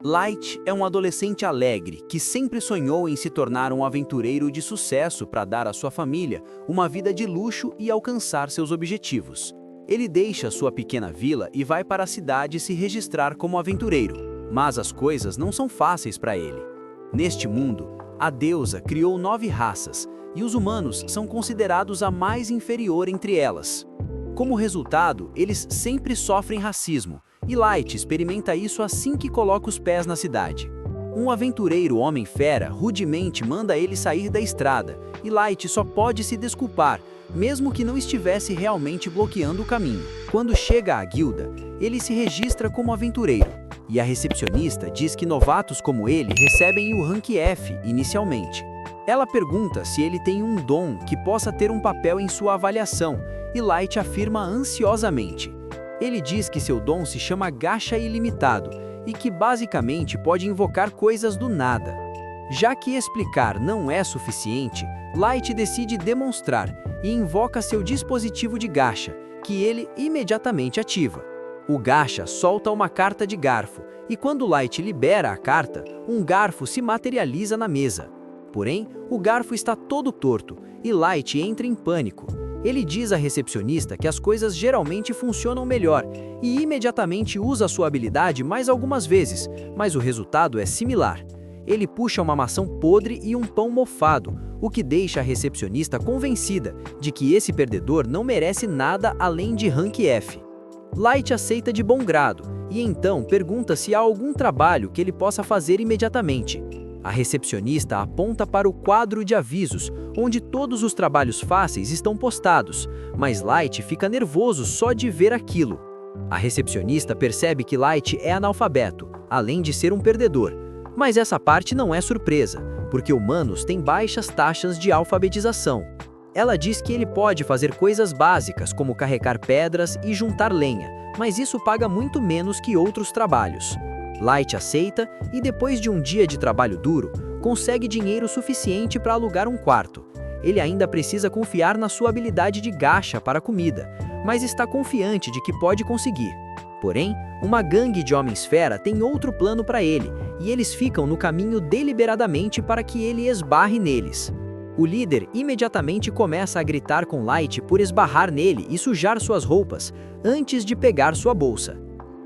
Light é um adolescente alegre que sempre sonhou em se tornar um aventureiro de sucesso para dar à sua família uma vida de luxo e alcançar seus objetivos. Ele deixa sua pequena vila e vai para a cidade se registrar como aventureiro, mas as coisas não são fáceis para ele. Neste mundo, a deusa criou 9 raças e os humanos são considerados a mais inferior entre elas. Como resultado, eles sempre sofrem racismo, e Light experimenta isso assim que coloca os pés na cidade. Um aventureiro homem-fera rudemente manda ele sair da estrada, e Light só pode se desculpar, mesmo que não estivesse realmente bloqueando o caminho. Quando chega à guilda, ele se registra como aventureiro, e a recepcionista diz que novatos como ele recebem o rank F inicialmente. Ela pergunta se ele tem um dom que possa ter um papel em sua avaliação, e Light afirma ansiosamente. Ele diz que seu dom se chama Gacha Ilimitado e que basicamente pode invocar coisas do nada. Já que explicar não é suficiente, Light decide demonstrar e invoca seu dispositivo de gacha, que ele imediatamente ativa. O gacha solta uma carta de garfo e quando Light libera a carta, um garfo se materializa na mesa. Porém, o garfo está todo torto e Light entra em pânico. Ele diz à recepcionista que as coisas geralmente funcionam melhor e imediatamente usa sua habilidade mais algumas vezes, mas o resultado é similar. Ele puxa uma maçã podre e um pão mofado, o que deixa a recepcionista convencida de que esse perdedor não merece nada além de rank F. Light aceita de bom grado e então pergunta se há algum trabalho que ele possa fazer imediatamente. A recepcionista aponta para o quadro de avisos, onde todos os trabalhos fáceis estão postados, mas Light fica nervoso só de ver aquilo. A recepcionista percebe que Light é analfabeto, além de ser um perdedor. Mas essa parte não é surpresa, porque humanos têm baixas taxas de alfabetização. Ela diz que ele pode fazer coisas básicas, como carregar pedras e juntar lenha, mas isso paga muito menos que outros trabalhos. Light aceita e depois de um dia de trabalho duro, consegue dinheiro suficiente para alugar um quarto. Ele ainda precisa confiar na sua habilidade de gacha para comida, mas está confiante de que pode conseguir. Porém, uma gangue de homens-fera tem outro plano para ele, e eles ficam no caminho deliberadamente para que ele esbarre neles. O líder imediatamente começa a gritar com Light por esbarrar nele e sujar suas roupas, antes de pegar sua bolsa.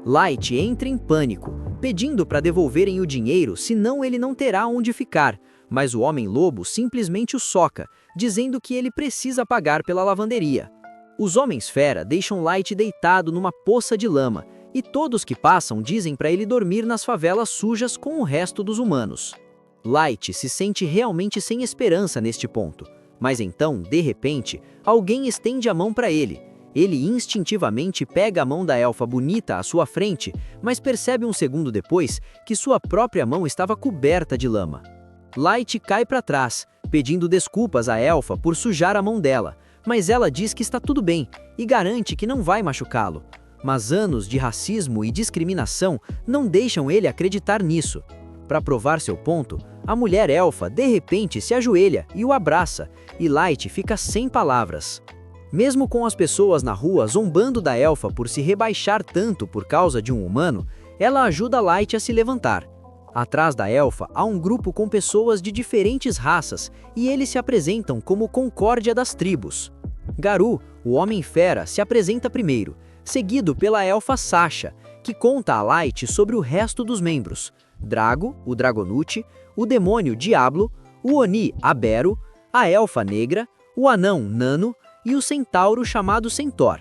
Light entra em pânico, pedindo para devolverem o dinheiro, senão ele não terá onde ficar, mas o Homem-Lobo simplesmente o soca, dizendo que ele precisa pagar pela lavanderia. Os Homens-Fera deixam Light deitado numa poça de lama, e todos que passam dizem para ele dormir nas favelas sujas com o resto dos humanos. Light se sente realmente sem esperança neste ponto, mas então, de repente, alguém estende a mão para ele. Ele instintivamente pega a mão da elfa bonita à sua frente, mas percebe um segundo depois que sua própria mão estava coberta de lama. Light cai para trás, pedindo desculpas à elfa por sujar a mão dela, mas ela diz que está tudo bem e garante que não vai machucá-lo. Mas anos de racismo e discriminação não deixam ele acreditar nisso. Para provar seu ponto, a mulher elfa de repente se ajoelha e o abraça, e Light fica sem palavras. Mesmo com as pessoas na rua zombando da elfa por se rebaixar tanto por causa de um humano, ela ajuda Light a se levantar. Atrás da elfa há um grupo com pessoas de diferentes raças e eles se apresentam como Concórdia das Tribos. Garou, o Homem-Fera, se apresenta primeiro, seguido pela elfa Sasha, que conta a Light sobre o resto dos membros: Drago, o Dragonute, o demônio Diablo, o Oni Abero, a elfa negra, o anão Nano e o centauro chamado Centaur.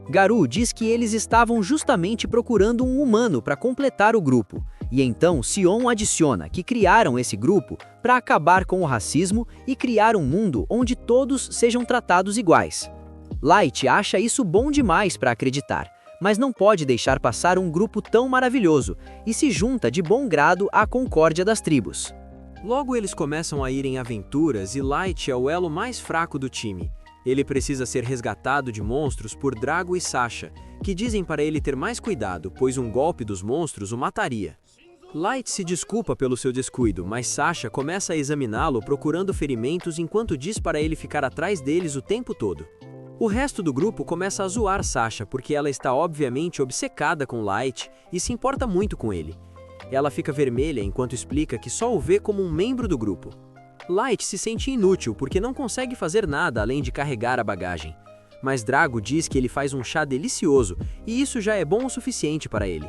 Garou diz que eles estavam justamente procurando um humano para completar o grupo, e então Sion adiciona que criaram esse grupo para acabar com o racismo e criar um mundo onde todos sejam tratados iguais. Light acha isso bom demais para acreditar, mas não pode deixar passar um grupo tão maravilhoso e se junta de bom grado à Concórdia das Tribos. Logo eles começam a ir em aventuras e Light é o elo mais fraco do time. Ele precisa ser resgatado de monstros por Drago e Sasha, que dizem para ele ter mais cuidado, pois um golpe dos monstros o mataria. Light se desculpa pelo seu descuido, mas Sasha começa a examiná-lo procurando ferimentos enquanto diz para ele ficar atrás deles o tempo todo. O resto do grupo começa a zoar Sasha porque ela está obviamente obcecada com Light e se importa muito com ele. Ela fica vermelha enquanto explica que só o vê como um membro do grupo. Light se sente inútil porque não consegue fazer nada além de carregar a bagagem. Mas Drago diz que ele faz um chá delicioso e isso já é bom o suficiente para ele.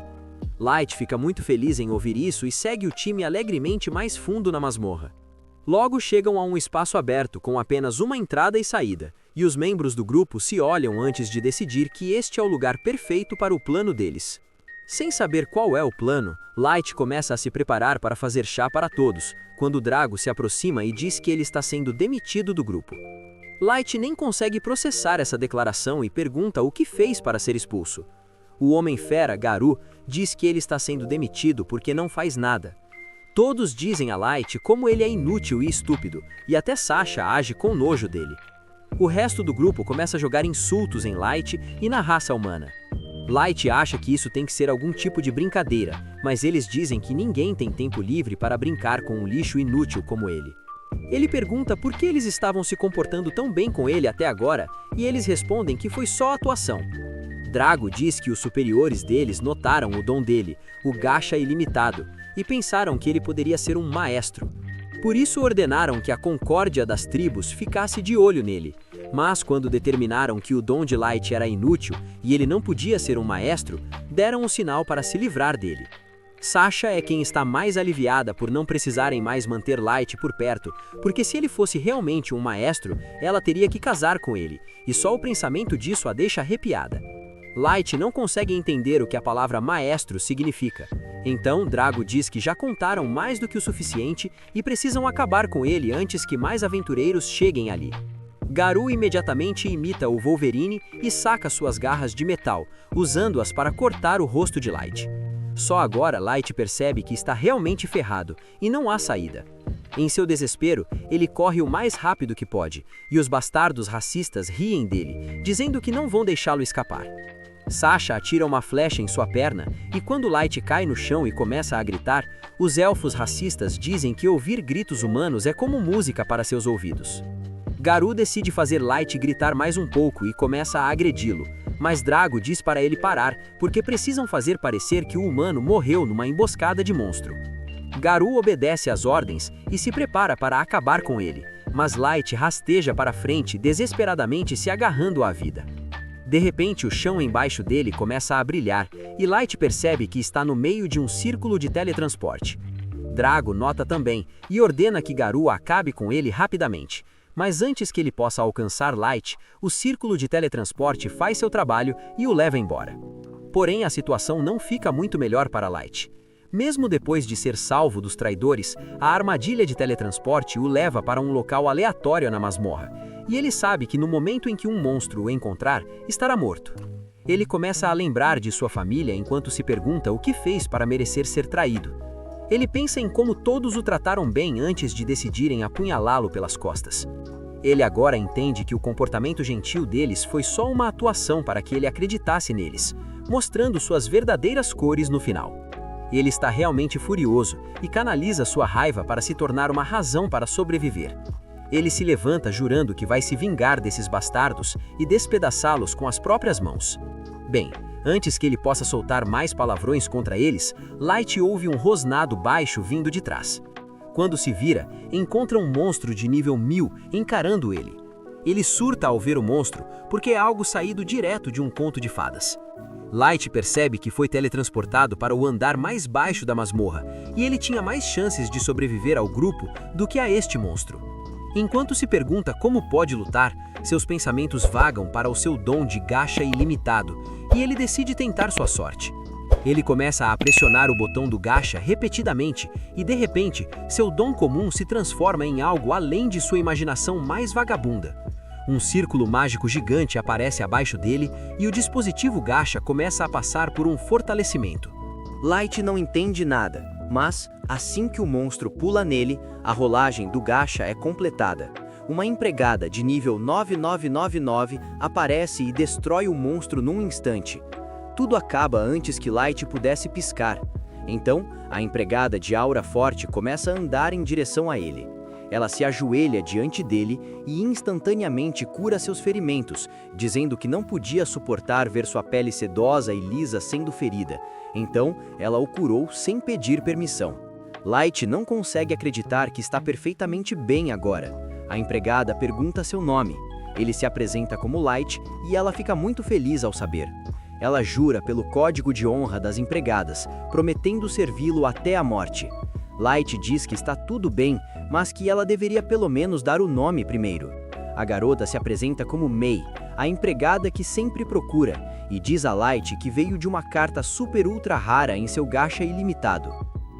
Light fica muito feliz em ouvir isso e segue o time alegremente mais fundo na masmorra. Logo chegam a um espaço aberto com apenas uma entrada e saída, e os membros do grupo se olham antes de decidir que este é o lugar perfeito para o plano deles. Sem saber qual é o plano, Light começa a se preparar para fazer chá para todos, quando Drago se aproxima e diz que ele está sendo demitido do grupo. Light nem consegue processar essa declaração e pergunta o que fez para ser expulso. O Homem-Fera, Garou, diz que ele está sendo demitido porque não faz nada. Todos dizem a Light como ele é inútil e estúpido, e até Sasha age com nojo dele. O resto do grupo começa a jogar insultos em Light e na raça humana. Light acha que isso tem que ser algum tipo de brincadeira, mas eles dizem que ninguém tem tempo livre para brincar com um lixo inútil como ele. Ele pergunta por que eles estavam se comportando tão bem com ele até agora, e eles respondem que foi só atuação. Drago diz que os superiores deles notaram o dom dele, o gacha ilimitado, e pensaram que ele poderia ser um maestro. Por isso ordenaram que a concórdia das tribos ficasse de olho nele, mas quando determinaram que o dom de Light era inútil e ele não podia ser um maestro, deram um sinal para se livrar dele. Sasha é quem está mais aliviada por não precisarem mais manter Light por perto, porque se ele fosse realmente um maestro, ela teria que casar com ele, e só o pensamento disso a deixa arrepiada. Light não consegue entender o que a palavra maestro significa. Então, Drago diz que já contaram mais do que o suficiente e precisam acabar com ele antes que mais aventureiros cheguem ali. Garou imediatamente imita o Wolverine e saca suas garras de metal, usando-as para cortar o rosto de Light. Só agora Light percebe que está realmente ferrado e não há saída. Em seu desespero, ele corre o mais rápido que pode, e os bastardos racistas riem dele, dizendo que não vão deixá-lo escapar. Sasha atira uma flecha em sua perna, e quando Light cai no chão e começa a gritar, os elfos racistas dizem que ouvir gritos humanos é como música para seus ouvidos. Garou decide fazer Light gritar mais um pouco e começa a agredi-lo, mas Drago diz para ele parar, porque precisam fazer parecer que o humano morreu numa emboscada de monstro. Garou obedece às ordens e se prepara para acabar com ele, mas Light rasteja para frente desesperadamente se agarrando à vida. De repente, o chão embaixo dele começa a brilhar e Light percebe que está no meio de um círculo de teletransporte. Drago nota também e ordena que Garou acabe com ele rapidamente. Mas antes que ele possa alcançar Light, o círculo de teletransporte faz seu trabalho e o leva embora. Porém, a situação não fica muito melhor para Light. Mesmo depois de ser salvo dos traidores, a armadilha de teletransporte o leva para um local aleatório na masmorra, e ele sabe que no momento em que um monstro o encontrar, estará morto. Ele começa a lembrar de sua família enquanto se pergunta o que fez para merecer ser traído. Ele pensa em como todos o trataram bem antes de decidirem apunhalá-lo pelas costas. Ele agora entende que o comportamento gentil deles foi só uma atuação para que ele acreditasse neles, mostrando suas verdadeiras cores no final. Ele está realmente furioso e canaliza sua raiva para se tornar uma razão para sobreviver. Ele se levanta jurando que vai se vingar desses bastardos e despedaçá-los com as próprias mãos. Bem, antes que ele possa soltar mais palavrões contra eles, Light ouve um rosnado baixo vindo de trás. Quando se vira, encontra um monstro de nível 1000 encarando ele. Ele surta ao ver o monstro, porque é algo saído direto de um conto de fadas. Light percebe que foi teletransportado para o andar mais baixo da masmorra, e ele tinha mais chances de sobreviver ao grupo do que a este monstro. Enquanto se pergunta como pode lutar, seus pensamentos vagam para o seu dom de gacha ilimitado, e ele decide tentar sua sorte. Ele começa a pressionar o botão do gacha repetidamente, e de repente, seu dom comum se transforma em algo além de sua imaginação mais vagabunda. Um círculo mágico gigante aparece abaixo dele e o dispositivo gacha começa a passar por um fortalecimento. Light não entende nada, mas, assim que o monstro pula nele, a rolagem do gacha é completada. Uma empregada de nível 9999 aparece e destrói o monstro num instante. Tudo acaba antes que Light pudesse piscar. Então, a empregada de aura forte começa a andar em direção a ele. Ela se ajoelha diante dele e instantaneamente cura seus ferimentos, dizendo que não podia suportar ver sua pele sedosa e lisa sendo ferida. Então, ela o curou sem pedir permissão. Light não consegue acreditar que está perfeitamente bem agora. A empregada pergunta seu nome. Ele se apresenta como Light e ela fica muito feliz ao saber. Ela jura pelo código de honra das empregadas, prometendo servi-lo até a morte. Light diz que está tudo bem, mas que ela deveria pelo menos dar o nome primeiro. A garota se apresenta como May, a empregada que sempre procura, e diz a Light que veio de uma carta super ultra rara em seu gacha ilimitado.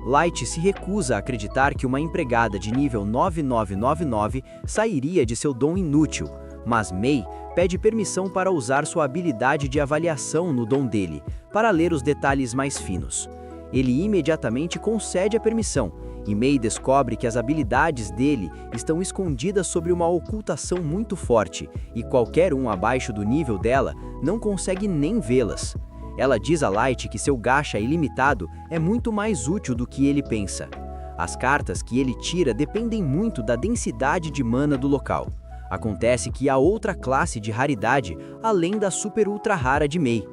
Light se recusa a acreditar que uma empregada de nível 9999 sairia de seu dom inútil, mas May pede permissão para usar sua habilidade de avaliação no dom dele, para ler os detalhes mais finos. Ele imediatamente concede a permissão, e May descobre que as habilidades dele estão escondidas sobre uma ocultação muito forte, e qualquer um abaixo do nível dela não consegue nem vê-las. Ela diz a Light que seu gacha ilimitado é muito mais útil do que ele pensa. As cartas que ele tira dependem muito da densidade de mana do local. Acontece que há outra classe de raridade além da super ultra rara de May.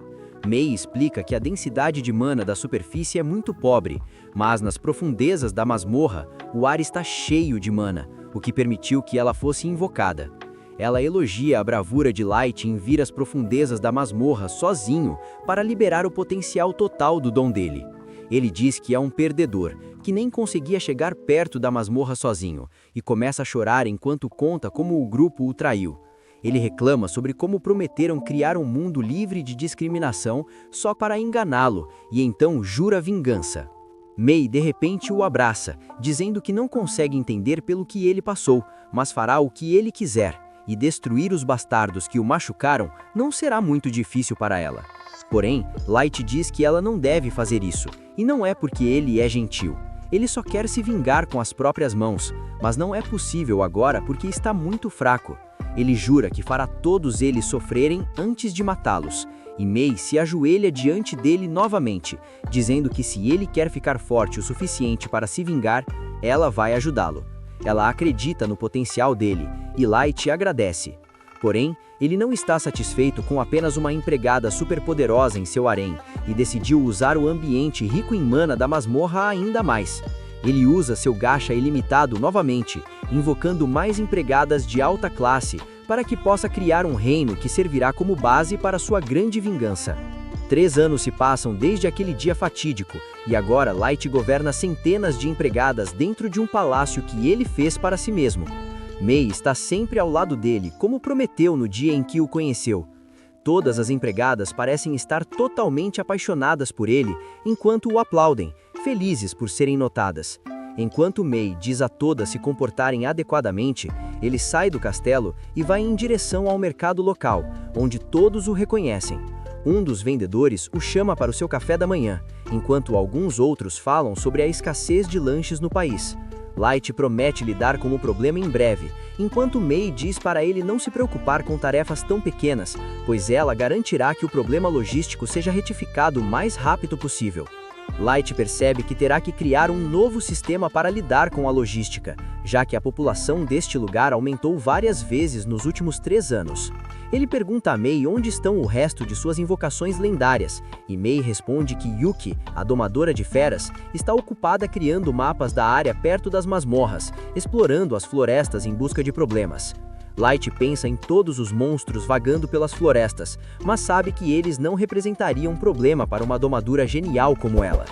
May explica que a densidade de mana da superfície é muito pobre, mas nas profundezas da masmorra, o ar está cheio de mana, o que permitiu que ela fosse invocada. Ela elogia a bravura de Light em vir às profundezas da masmorra sozinho para liberar o potencial total do dom dele. Ele diz que é um perdedor, que nem conseguia chegar perto da masmorra sozinho, e começa a chorar enquanto conta como o grupo o traiu. Ele reclama sobre como prometeram criar um mundo livre de discriminação só para enganá-lo, e então jura vingança. May de repente o abraça, dizendo que não consegue entender pelo que ele passou, mas fará o que ele quiser, e destruir os bastardos que o machucaram não será muito difícil para ela. Porém, Light diz que ela não deve fazer isso, e não é porque ele é gentil. Ele só quer se vingar com as próprias mãos, mas não é possível agora porque está muito fraco. Ele jura que fará todos eles sofrerem antes de matá-los, e May se ajoelha diante dele novamente, dizendo que se ele quer ficar forte o suficiente para se vingar, ela vai ajudá-lo. Ela acredita no potencial dele, e Light agradece. Porém, ele não está satisfeito com apenas uma empregada superpoderosa em seu harém, e decidiu usar o ambiente rico em mana da masmorra ainda mais. Ele usa seu gacha ilimitado novamente, invocando mais empregadas de alta classe, para que possa criar um reino que servirá como base para sua grande vingança. 3 anos se passam desde aquele dia fatídico, e agora Light governa centenas de empregadas dentro de um palácio que ele fez para si mesmo. May está sempre ao lado dele, como prometeu no dia em que o conheceu. Todas as empregadas parecem estar totalmente apaixonadas por ele, enquanto o aplaudem, felizes por serem notadas. Enquanto May diz a todas se comportarem adequadamente, ele sai do castelo e vai em direção ao mercado local, onde todos o reconhecem. Um dos vendedores o chama para o seu café da manhã, enquanto alguns outros falam sobre a escassez de lanches no país. Light promete lidar com o problema em breve, enquanto May diz para ele não se preocupar com tarefas tão pequenas, pois ela garantirá que o problema logístico seja retificado o mais rápido possível. Light percebe que terá que criar um novo sistema para lidar com a logística, já que a população deste lugar aumentou várias vezes nos últimos 3 anos. Ele pergunta a May onde estão o resto de suas invocações lendárias, e May responde que Yuki, a domadora de feras, está ocupada criando mapas da área perto das masmorras, explorando as florestas em busca de problemas. Light pensa em todos os monstros vagando pelas florestas, mas sabe que eles não representariam um problema para uma domadora genial como ela.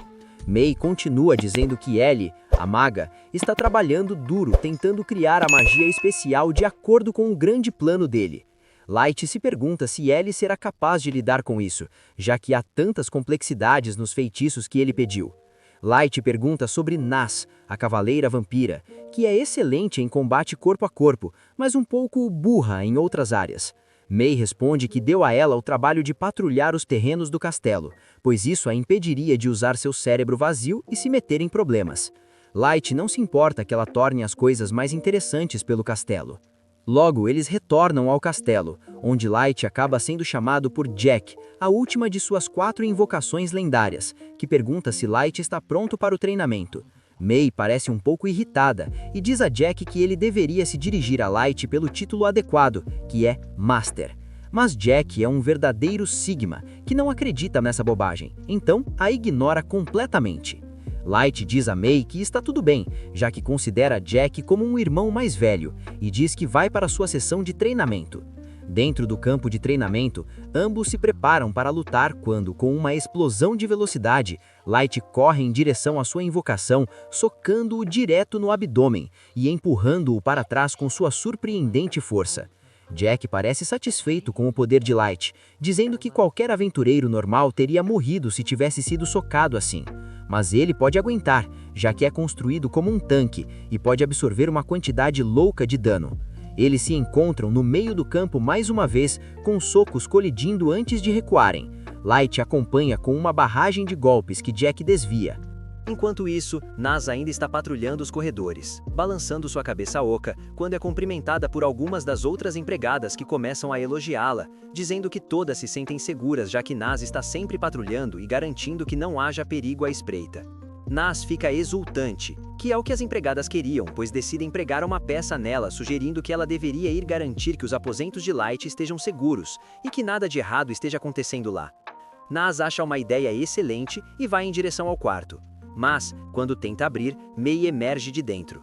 May continua dizendo que Ellie, a maga, está trabalhando duro tentando criar a magia especial de acordo com o grande plano dele. Light se pergunta se Ellie será capaz de lidar com isso, já que há tantas complexidades nos feitiços que ele pediu. Light pergunta sobre Nas, a cavaleira vampira, que é excelente em combate corpo a corpo, mas um pouco burra em outras áreas. May responde que deu a ela o trabalho de patrulhar os terrenos do castelo, pois isso a impediria de usar seu cérebro vazio e se meter em problemas. Light não se importa que ela torne as coisas mais interessantes pelo castelo. Logo, eles retornam ao castelo, onde Light acaba sendo chamado por Jack, a última de suas 4 invocações lendárias, que pergunta se Light está pronto para o treinamento. May parece um pouco irritada e diz a Jack que ele deveria se dirigir a Light pelo título adequado, que é Master. Mas Jack é um verdadeiro Sigma, que não acredita nessa bobagem, então a ignora completamente. Light diz a May que está tudo bem, já que considera Jack como um irmão mais velho, e diz que vai para sua sessão de treinamento. Dentro do campo de treinamento, ambos se preparam para lutar quando, com uma explosão de velocidade, Light corre em direção à sua invocação, socando-o direto no abdômen e empurrando-o para trás com sua surpreendente força. Jack parece satisfeito com o poder de Light, dizendo que qualquer aventureiro normal teria morrido se tivesse sido socado assim. Mas ele pode aguentar, já que é construído como um tanque e pode absorver uma quantidade louca de dano. Eles se encontram no meio do campo mais uma vez, com socos colidindo antes de recuarem. Light acompanha com uma barragem de golpes que Jack desvia. Enquanto isso, Naz ainda está patrulhando os corredores, balançando sua cabeça oca, quando é cumprimentada por algumas das outras empregadas que começam a elogiá-la, dizendo que todas se sentem seguras já que Naz está sempre patrulhando e garantindo que não haja perigo à espreita. Naz fica exultante, que é o que as empregadas queriam, pois decidem pregar uma peça nela sugerindo que ela deveria ir garantir que os aposentos de Light estejam seguros e que nada de errado esteja acontecendo lá. Naz acha uma ideia excelente e vai em direção ao quarto. Mas, quando tenta abrir, May emerge de dentro.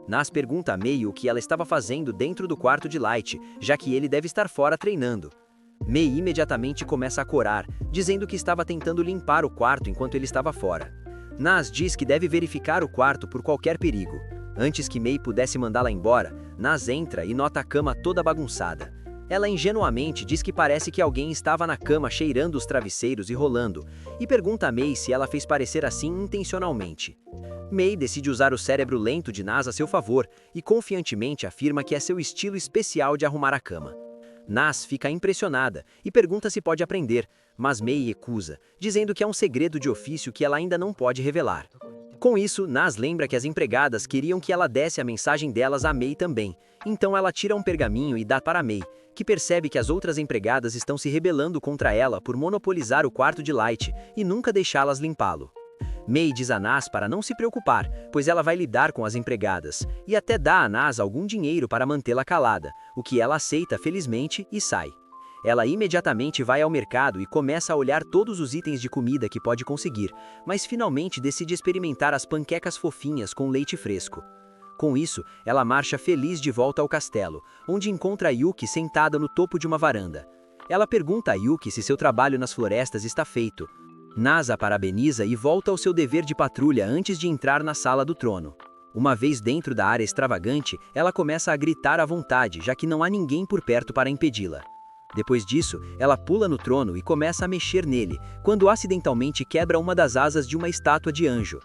Naz pergunta a May o que ela estava fazendo dentro do quarto de Light, já que ele deve estar fora treinando. May imediatamente começa a corar, dizendo que estava tentando limpar o quarto enquanto ele estava fora. Naz diz que deve verificar o quarto por qualquer perigo. Antes que May pudesse mandá-la embora, Naz entra e nota a cama toda bagunçada. Ela ingenuamente diz que parece que alguém estava na cama cheirando os travesseiros e rolando, e pergunta a May se ela fez parecer assim intencionalmente. May decide usar o cérebro lento de Naz a seu favor e confiantemente afirma que é seu estilo especial de arrumar a cama. Naz fica impressionada e pergunta se pode aprender, mas May recusa, dizendo que é um segredo de ofício que ela ainda não pode revelar. Com isso, Naz lembra que as empregadas queriam que ela desse a mensagem delas a May também, então ela tira um pergaminho e dá para May, que percebe que as outras empregadas estão se rebelando contra ela por monopolizar o quarto de Light e nunca deixá-las limpá-lo. May diz a Naz para não se preocupar, pois ela vai lidar com as empregadas, e até dá a Naz algum dinheiro para mantê-la calada, o que ela aceita felizmente e sai. Ela imediatamente vai ao mercado e começa a olhar todos os itens de comida que pode conseguir, mas finalmente decide experimentar as panquecas fofinhas com leite fresco. Com isso, ela marcha feliz de volta ao castelo, onde encontra Yuki sentada no topo de uma varanda. Ela pergunta a Yuki se seu trabalho nas florestas está feito. Naz a parabeniza e volta ao seu dever de patrulha antes de entrar na sala do trono. Uma vez dentro da área extravagante, ela começa a gritar à vontade, já que não há ninguém por perto para impedi-la. Depois disso, ela pula no trono e começa a mexer nele, quando acidentalmente quebra uma das asas de uma estátua de anjo.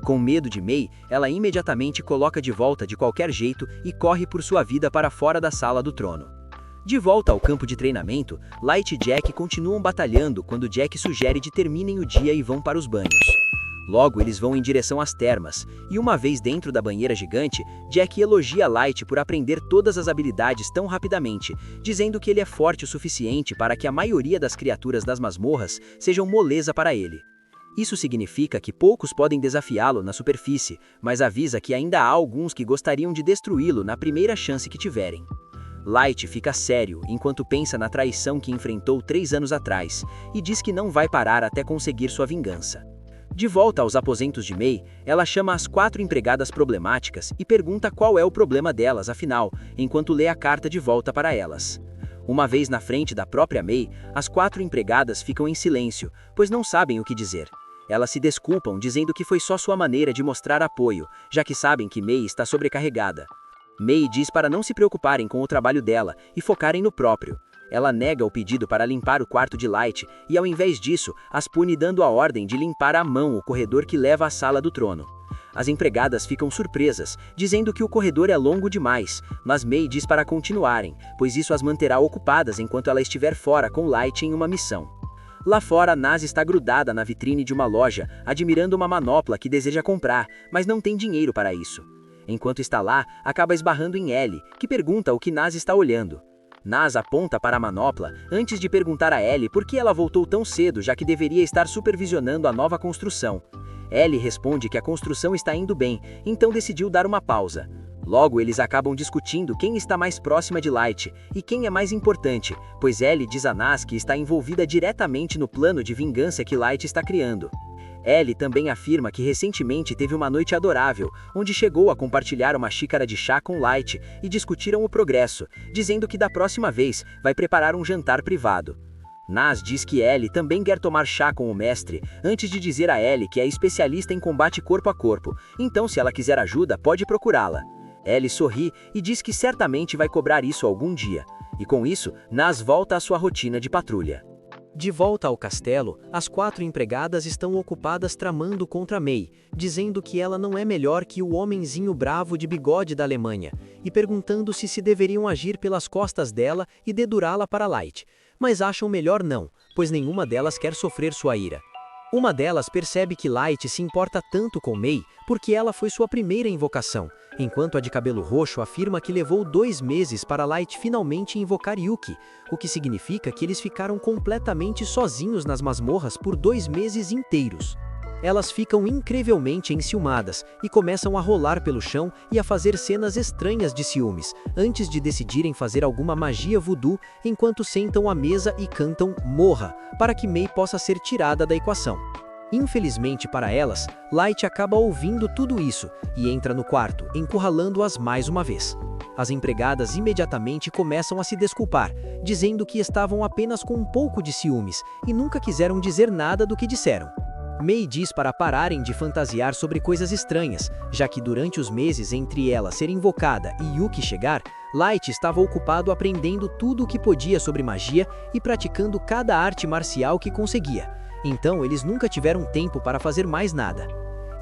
Com medo de May, ela imediatamente coloca de volta de qualquer jeito e corre por sua vida para fora da sala do trono. De volta ao campo de treinamento, Light e Jack continuam batalhando quando Jack sugere que terminem o dia e vão para os banhos. Logo, eles vão em direção às termas, e uma vez dentro da banheira gigante, Jack elogia Light por aprender todas as habilidades tão rapidamente, dizendo que ele é forte o suficiente para que a maioria das criaturas das masmorras sejam moleza para ele. Isso significa que poucos podem desafiá-lo na superfície, mas avisa que ainda há alguns que gostariam de destruí-lo na primeira chance que tiverem. Light fica sério enquanto pensa na traição que enfrentou 3 anos atrás, e diz que não vai parar até conseguir sua vingança. De volta aos aposentos de May, ela chama as 4 empregadas problemáticas e pergunta qual é o problema delas, afinal, enquanto lê a carta de volta para elas. Uma vez na frente da própria May, as 4 empregadas ficam em silêncio, pois não sabem o que dizer. Elas se desculpam dizendo que foi só sua maneira de mostrar apoio, já que sabem que May está sobrecarregada. May diz para não se preocuparem com o trabalho dela e focarem no próprio. Ela nega o pedido para limpar o quarto de Light e, ao invés disso, as pune dando a ordem de limpar à mão o corredor que leva à sala do trono. As empregadas ficam surpresas, dizendo que o corredor é longo demais, mas May diz para continuarem, pois isso as manterá ocupadas enquanto ela estiver fora com Light em uma missão. Lá fora, Naz está grudada na vitrine de uma loja, admirando uma manopla que deseja comprar, mas não tem dinheiro para isso. Enquanto está lá, acaba esbarrando em Ellie, que pergunta o que Naz está olhando. Naz aponta para a manopla, antes de perguntar a Ellie por que ela voltou tão cedo, já que deveria estar supervisionando a nova construção. Ellie responde que a construção está indo bem, então decidiu dar uma pausa. Logo, eles acabam discutindo quem está mais próxima de Light e quem é mais importante, pois Ellie diz a Nas que está envolvida diretamente no plano de vingança que Light está criando. Ellie também afirma que recentemente teve uma noite adorável, onde chegou a compartilhar uma xícara de chá com Light e discutiram o progresso, dizendo que da próxima vez vai preparar um jantar privado. Nas diz que Ellie também quer tomar chá com o mestre, antes de dizer a Ellie que é especialista em combate corpo a corpo, então se ela quiser ajuda pode procurá-la. Ellie sorri e diz que certamente vai cobrar isso algum dia, e com isso, Nas volta à sua rotina de patrulha. De volta ao castelo, as 4 empregadas estão ocupadas tramando contra May, dizendo que ela não é melhor que o homenzinho bravo de bigode da Alemanha, e perguntando-se se deveriam agir pelas costas dela e dedurá-la para Light. Mas acham melhor não, pois nenhuma delas quer sofrer sua ira. Uma delas percebe que Light se importa tanto com May porque ela foi sua primeira invocação, enquanto a de cabelo roxo afirma que levou 2 meses para Light finalmente invocar Yuki, o que significa que eles ficaram completamente sozinhos nas masmorras por 2 meses inteiros. Elas ficam incrivelmente enciumadas e começam a rolar pelo chão e a fazer cenas estranhas de ciúmes, antes de decidirem fazer alguma magia voodoo enquanto sentam à mesa e cantam "Morra", para que May possa ser tirada da equação. Infelizmente para elas, Light acaba ouvindo tudo isso e entra no quarto, encurralando-as mais uma vez. As empregadas imediatamente começam a se desculpar, dizendo que estavam apenas com um pouco de ciúmes e nunca quiseram dizer nada do que disseram. May diz para pararem de fantasiar sobre coisas estranhas, já que durante os meses entre ela ser invocada e Yuki chegar, Light estava ocupado aprendendo tudo o que podia sobre magia e praticando cada arte marcial que conseguia. Então eles nunca tiveram tempo para fazer mais nada.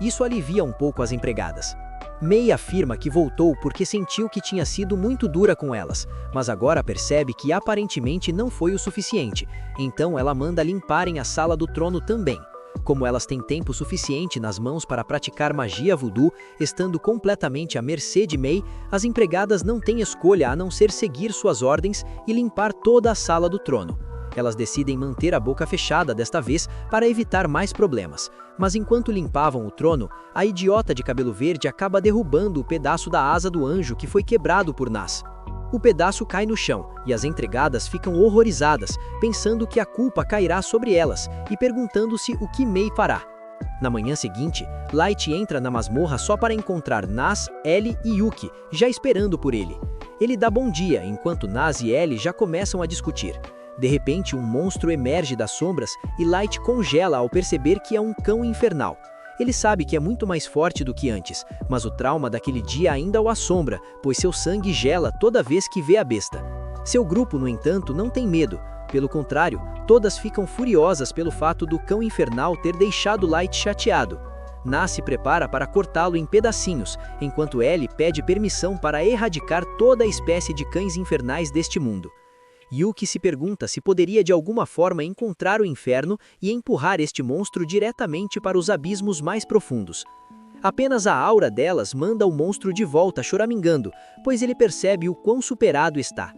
Isso alivia um pouco as empregadas. May afirma que voltou porque sentiu que tinha sido muito dura com elas, mas agora percebe que aparentemente não foi o suficiente, então ela manda limparem a sala do trono também. Como elas têm tempo suficiente nas mãos para praticar magia voodoo, estando completamente à mercê de May, as empregadas não têm escolha a não ser seguir suas ordens e limpar toda a sala do trono. Elas decidem manter a boca fechada desta vez para evitar mais problemas, mas enquanto limpavam o trono, a idiota de cabelo verde acaba derrubando o pedaço da asa do anjo que foi quebrado por Nas. O pedaço cai no chão e as empregadas ficam horrorizadas, pensando que a culpa cairá sobre elas e perguntando-se o que May fará. Na manhã seguinte, Light entra na masmorra só para encontrar Nas, Ellie e Yuki, já esperando por ele. Ele dá bom dia, enquanto Nas e Ellie já começam a discutir. De repente, um monstro emerge das sombras e Light congela ao perceber que é um cão infernal. Ele sabe que é muito mais forte do que antes, mas o trauma daquele dia ainda o assombra, pois seu sangue gela toda vez que vê a besta. Seu grupo, no entanto, não tem medo. Pelo contrário, todas ficam furiosas pelo fato do cão infernal ter deixado Light chateado. Nas se prepara para cortá-lo em pedacinhos, enquanto Ellie pede permissão para erradicar toda a espécie de cães infernais deste mundo. Yuki se pergunta se poderia de alguma forma encontrar o inferno e empurrar este monstro diretamente para os abismos mais profundos. Apenas a aura delas manda o monstro de volta choramingando, pois ele percebe o quão superado está.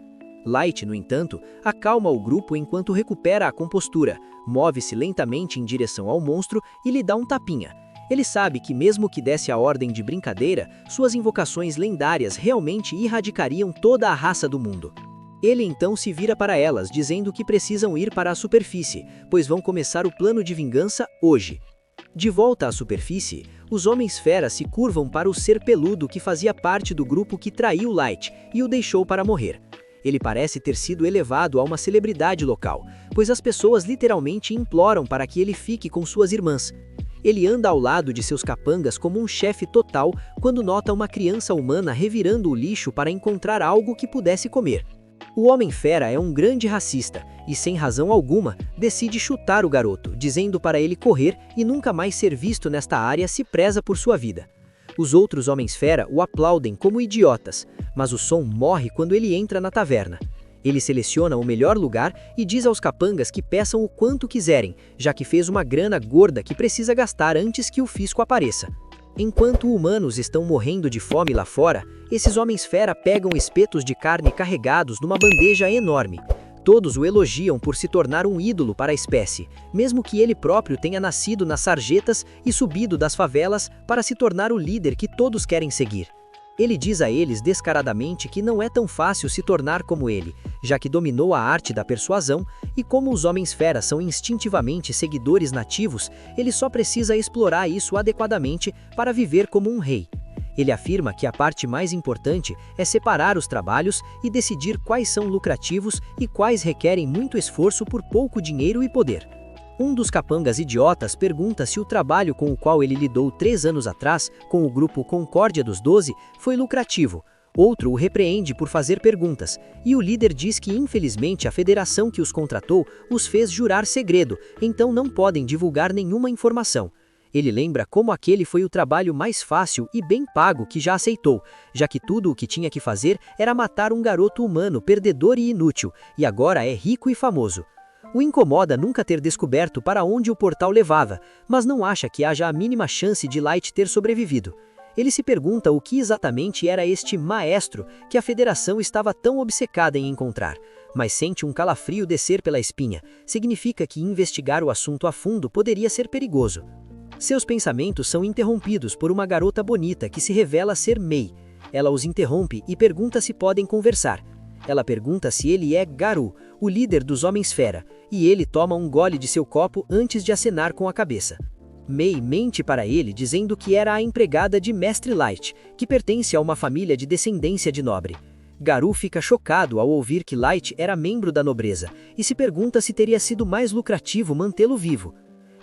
Light, no entanto, acalma o grupo enquanto recupera a compostura, move-se lentamente em direção ao monstro e lhe dá um tapinha. Ele sabe que mesmo que desse a ordem de brincadeira, suas invocações lendárias realmente erradicariam toda a raça do mundo. Ele então se vira para elas, dizendo que precisam ir para a superfície, pois vão começar o plano de vingança hoje. De volta à superfície, os Homens-Fera se curvam para o ser peludo que fazia parte do grupo que traiu Light e o deixou para morrer. Ele parece ter sido elevado a uma celebridade local, pois as pessoas literalmente imploram para que ele fique com suas irmãs. Ele anda ao lado de seus capangas como um chefe total quando nota uma criança humana revirando o lixo para encontrar algo que pudesse comer. O Homem-Fera é um grande racista e, sem razão alguma, decide chutar o garoto, dizendo para ele correr e nunca mais ser visto nesta área se preza por sua vida. Os outros Homens-Fera o aplaudem como idiotas, mas o som morre quando ele entra na taverna. Ele seleciona o melhor lugar e diz aos capangas que peçam o quanto quiserem, já que fez uma grana gorda que precisa gastar antes que o fisco apareça. Enquanto humanos estão morrendo de fome lá fora, esses Homens-Fera pegam espetos de carne carregados numa bandeja enorme. Todos o elogiam por se tornar um ídolo para a espécie, mesmo que ele próprio tenha nascido nas sarjetas e subido das favelas para se tornar o líder que todos querem seguir. Ele diz a eles descaradamente que não é tão fácil se tornar como ele, já que dominou a arte da persuasão e como os homens-fera são instintivamente seguidores nativos, ele só precisa explorar isso adequadamente para viver como um rei. Ele afirma que a parte mais importante é separar os trabalhos e decidir quais são lucrativos e quais requerem muito esforço por pouco dinheiro e poder. Um dos capangas idiotas pergunta se o trabalho com o qual ele lidou 3 anos atrás, com o grupo Concórdia dos 12, foi lucrativo. Outro o repreende por fazer perguntas, e o líder diz que infelizmente a federação que os contratou os fez jurar segredo, então não podem divulgar nenhuma informação. Ele lembra como aquele foi o trabalho mais fácil e bem pago que já aceitou, já que tudo o que tinha que fazer era matar um garoto humano perdedor e inútil, e agora é rico e famoso. O incomoda nunca ter descoberto para onde o portal levava, mas não acha que haja a mínima chance de Light ter sobrevivido. Ele se pergunta o que exatamente era este maestro que a federação estava tão obcecada em encontrar, mas sente um calafrio descer pela espinha. Significa que investigar o assunto a fundo poderia ser perigoso. Seus pensamentos são interrompidos por uma garota bonita que se revela ser Mei. Ela os interrompe e pergunta se podem conversar. Ela pergunta se ele é Garou, o líder dos Homens-Fera, e ele toma um gole de seu copo antes de acenar com a cabeça. Mei mente para ele dizendo que era a empregada de Mestre Light, que pertence a uma família de descendência de nobre. Garou fica chocado ao ouvir que Light era membro da nobreza, e se pergunta se teria sido mais lucrativo mantê-lo vivo.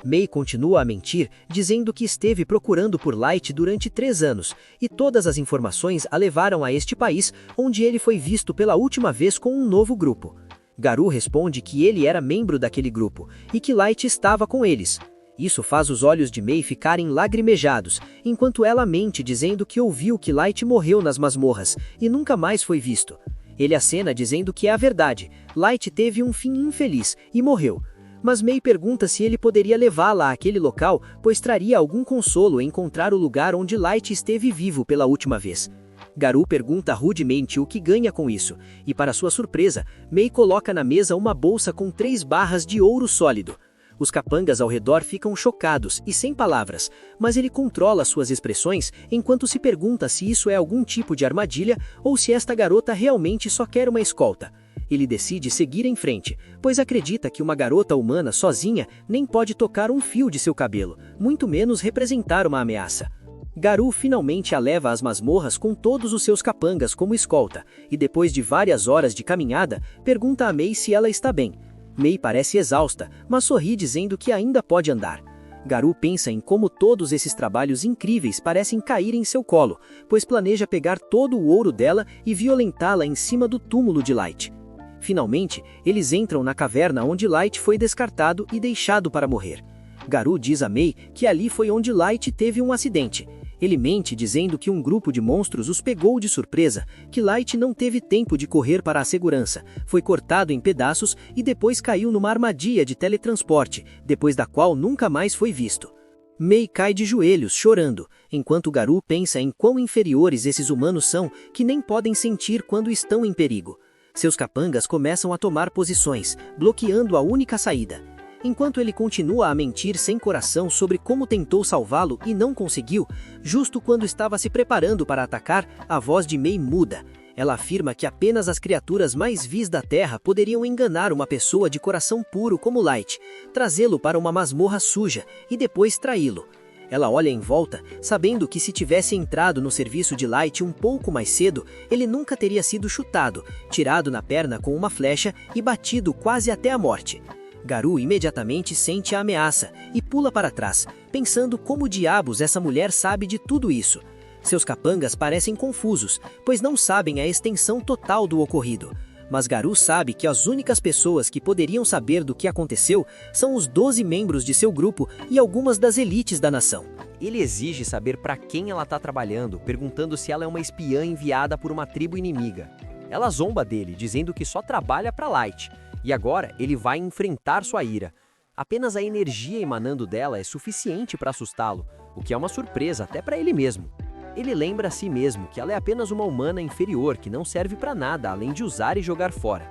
Mei continua a mentir, dizendo que esteve procurando por Light durante 3 anos, e todas as informações a levaram a este país, onde ele foi visto pela última vez com um novo grupo. Garou responde que ele era membro daquele grupo, e que Light estava com eles. Isso faz os olhos de Mei ficarem lagrimejados, enquanto ela mente dizendo que ouviu que Light morreu nas masmorras, e nunca mais foi visto. Ele acena dizendo que é a verdade, Light teve um fim infeliz, e morreu. Mas Mei pergunta se ele poderia levá-la àquele local, pois traria algum consolo em encontrar o lugar onde Light esteve vivo pela última vez. Garou pergunta rudemente o que ganha com isso, e para sua surpresa, Mei coloca na mesa uma bolsa com 3 barras de ouro sólido. Os capangas ao redor ficam chocados e sem palavras, mas ele controla suas expressões enquanto se pergunta se isso é algum tipo de armadilha ou se esta garota realmente só quer uma escolta. Ele decide seguir em frente, pois acredita que uma garota humana sozinha nem pode tocar um fio de seu cabelo, muito menos representar uma ameaça. Garou finalmente a leva às masmorras com todos os seus capangas como escolta, e depois de várias horas de caminhada, pergunta a Mei se ela está bem. Mei parece exausta, mas sorri dizendo que ainda pode andar. Garou pensa em como todos esses trabalhos incríveis parecem cair em seu colo, pois planeja pegar todo o ouro dela e violentá-la em cima do túmulo de Light. Finalmente, eles entram na caverna onde Light foi descartado e deixado para morrer. Garou diz a Mei que ali foi onde Light teve um acidente. Ele mente dizendo que um grupo de monstros os pegou de surpresa, que Light não teve tempo de correr para a segurança, foi cortado em pedaços e depois caiu numa armadilha de teletransporte, depois da qual nunca mais foi visto. Mei cai de joelhos, chorando, enquanto Garou pensa em quão inferiores esses humanos são, que nem podem sentir quando estão em perigo. Seus capangas começam a tomar posições, bloqueando a única saída. Enquanto ele continua a mentir sem coração sobre como tentou salvá-lo e não conseguiu, justo quando estava se preparando para atacar, a voz de Mei muda. Ela afirma que apenas as criaturas mais vis da Terra poderiam enganar uma pessoa de coração puro como Light, trazê-lo para uma masmorra suja e depois traí-lo. Ela olha em volta, sabendo que se tivesse entrado no serviço de Light um pouco mais cedo, ele nunca teria sido chutado, tirado na perna com uma flecha e batido quase até a morte. Garou imediatamente sente a ameaça e pula para trás, pensando como diabos essa mulher sabe de tudo isso. Seus capangas parecem confusos, pois não sabem a extensão total do ocorrido. Mas Garou sabe que as únicas pessoas que poderiam saber do que aconteceu são os 12 membros de seu grupo e algumas das elites da nação. Ele exige saber para quem ela está trabalhando, perguntando se ela é uma espiã enviada por uma tribo inimiga. Ela zomba dele, dizendo que só trabalha para Light, e agora ele vai enfrentar sua ira. Apenas a energia emanando dela é suficiente para assustá-lo, o que é uma surpresa até para ele mesmo. Ele lembra a si mesmo que ela é apenas uma humana inferior que não serve para nada além de usar e jogar fora.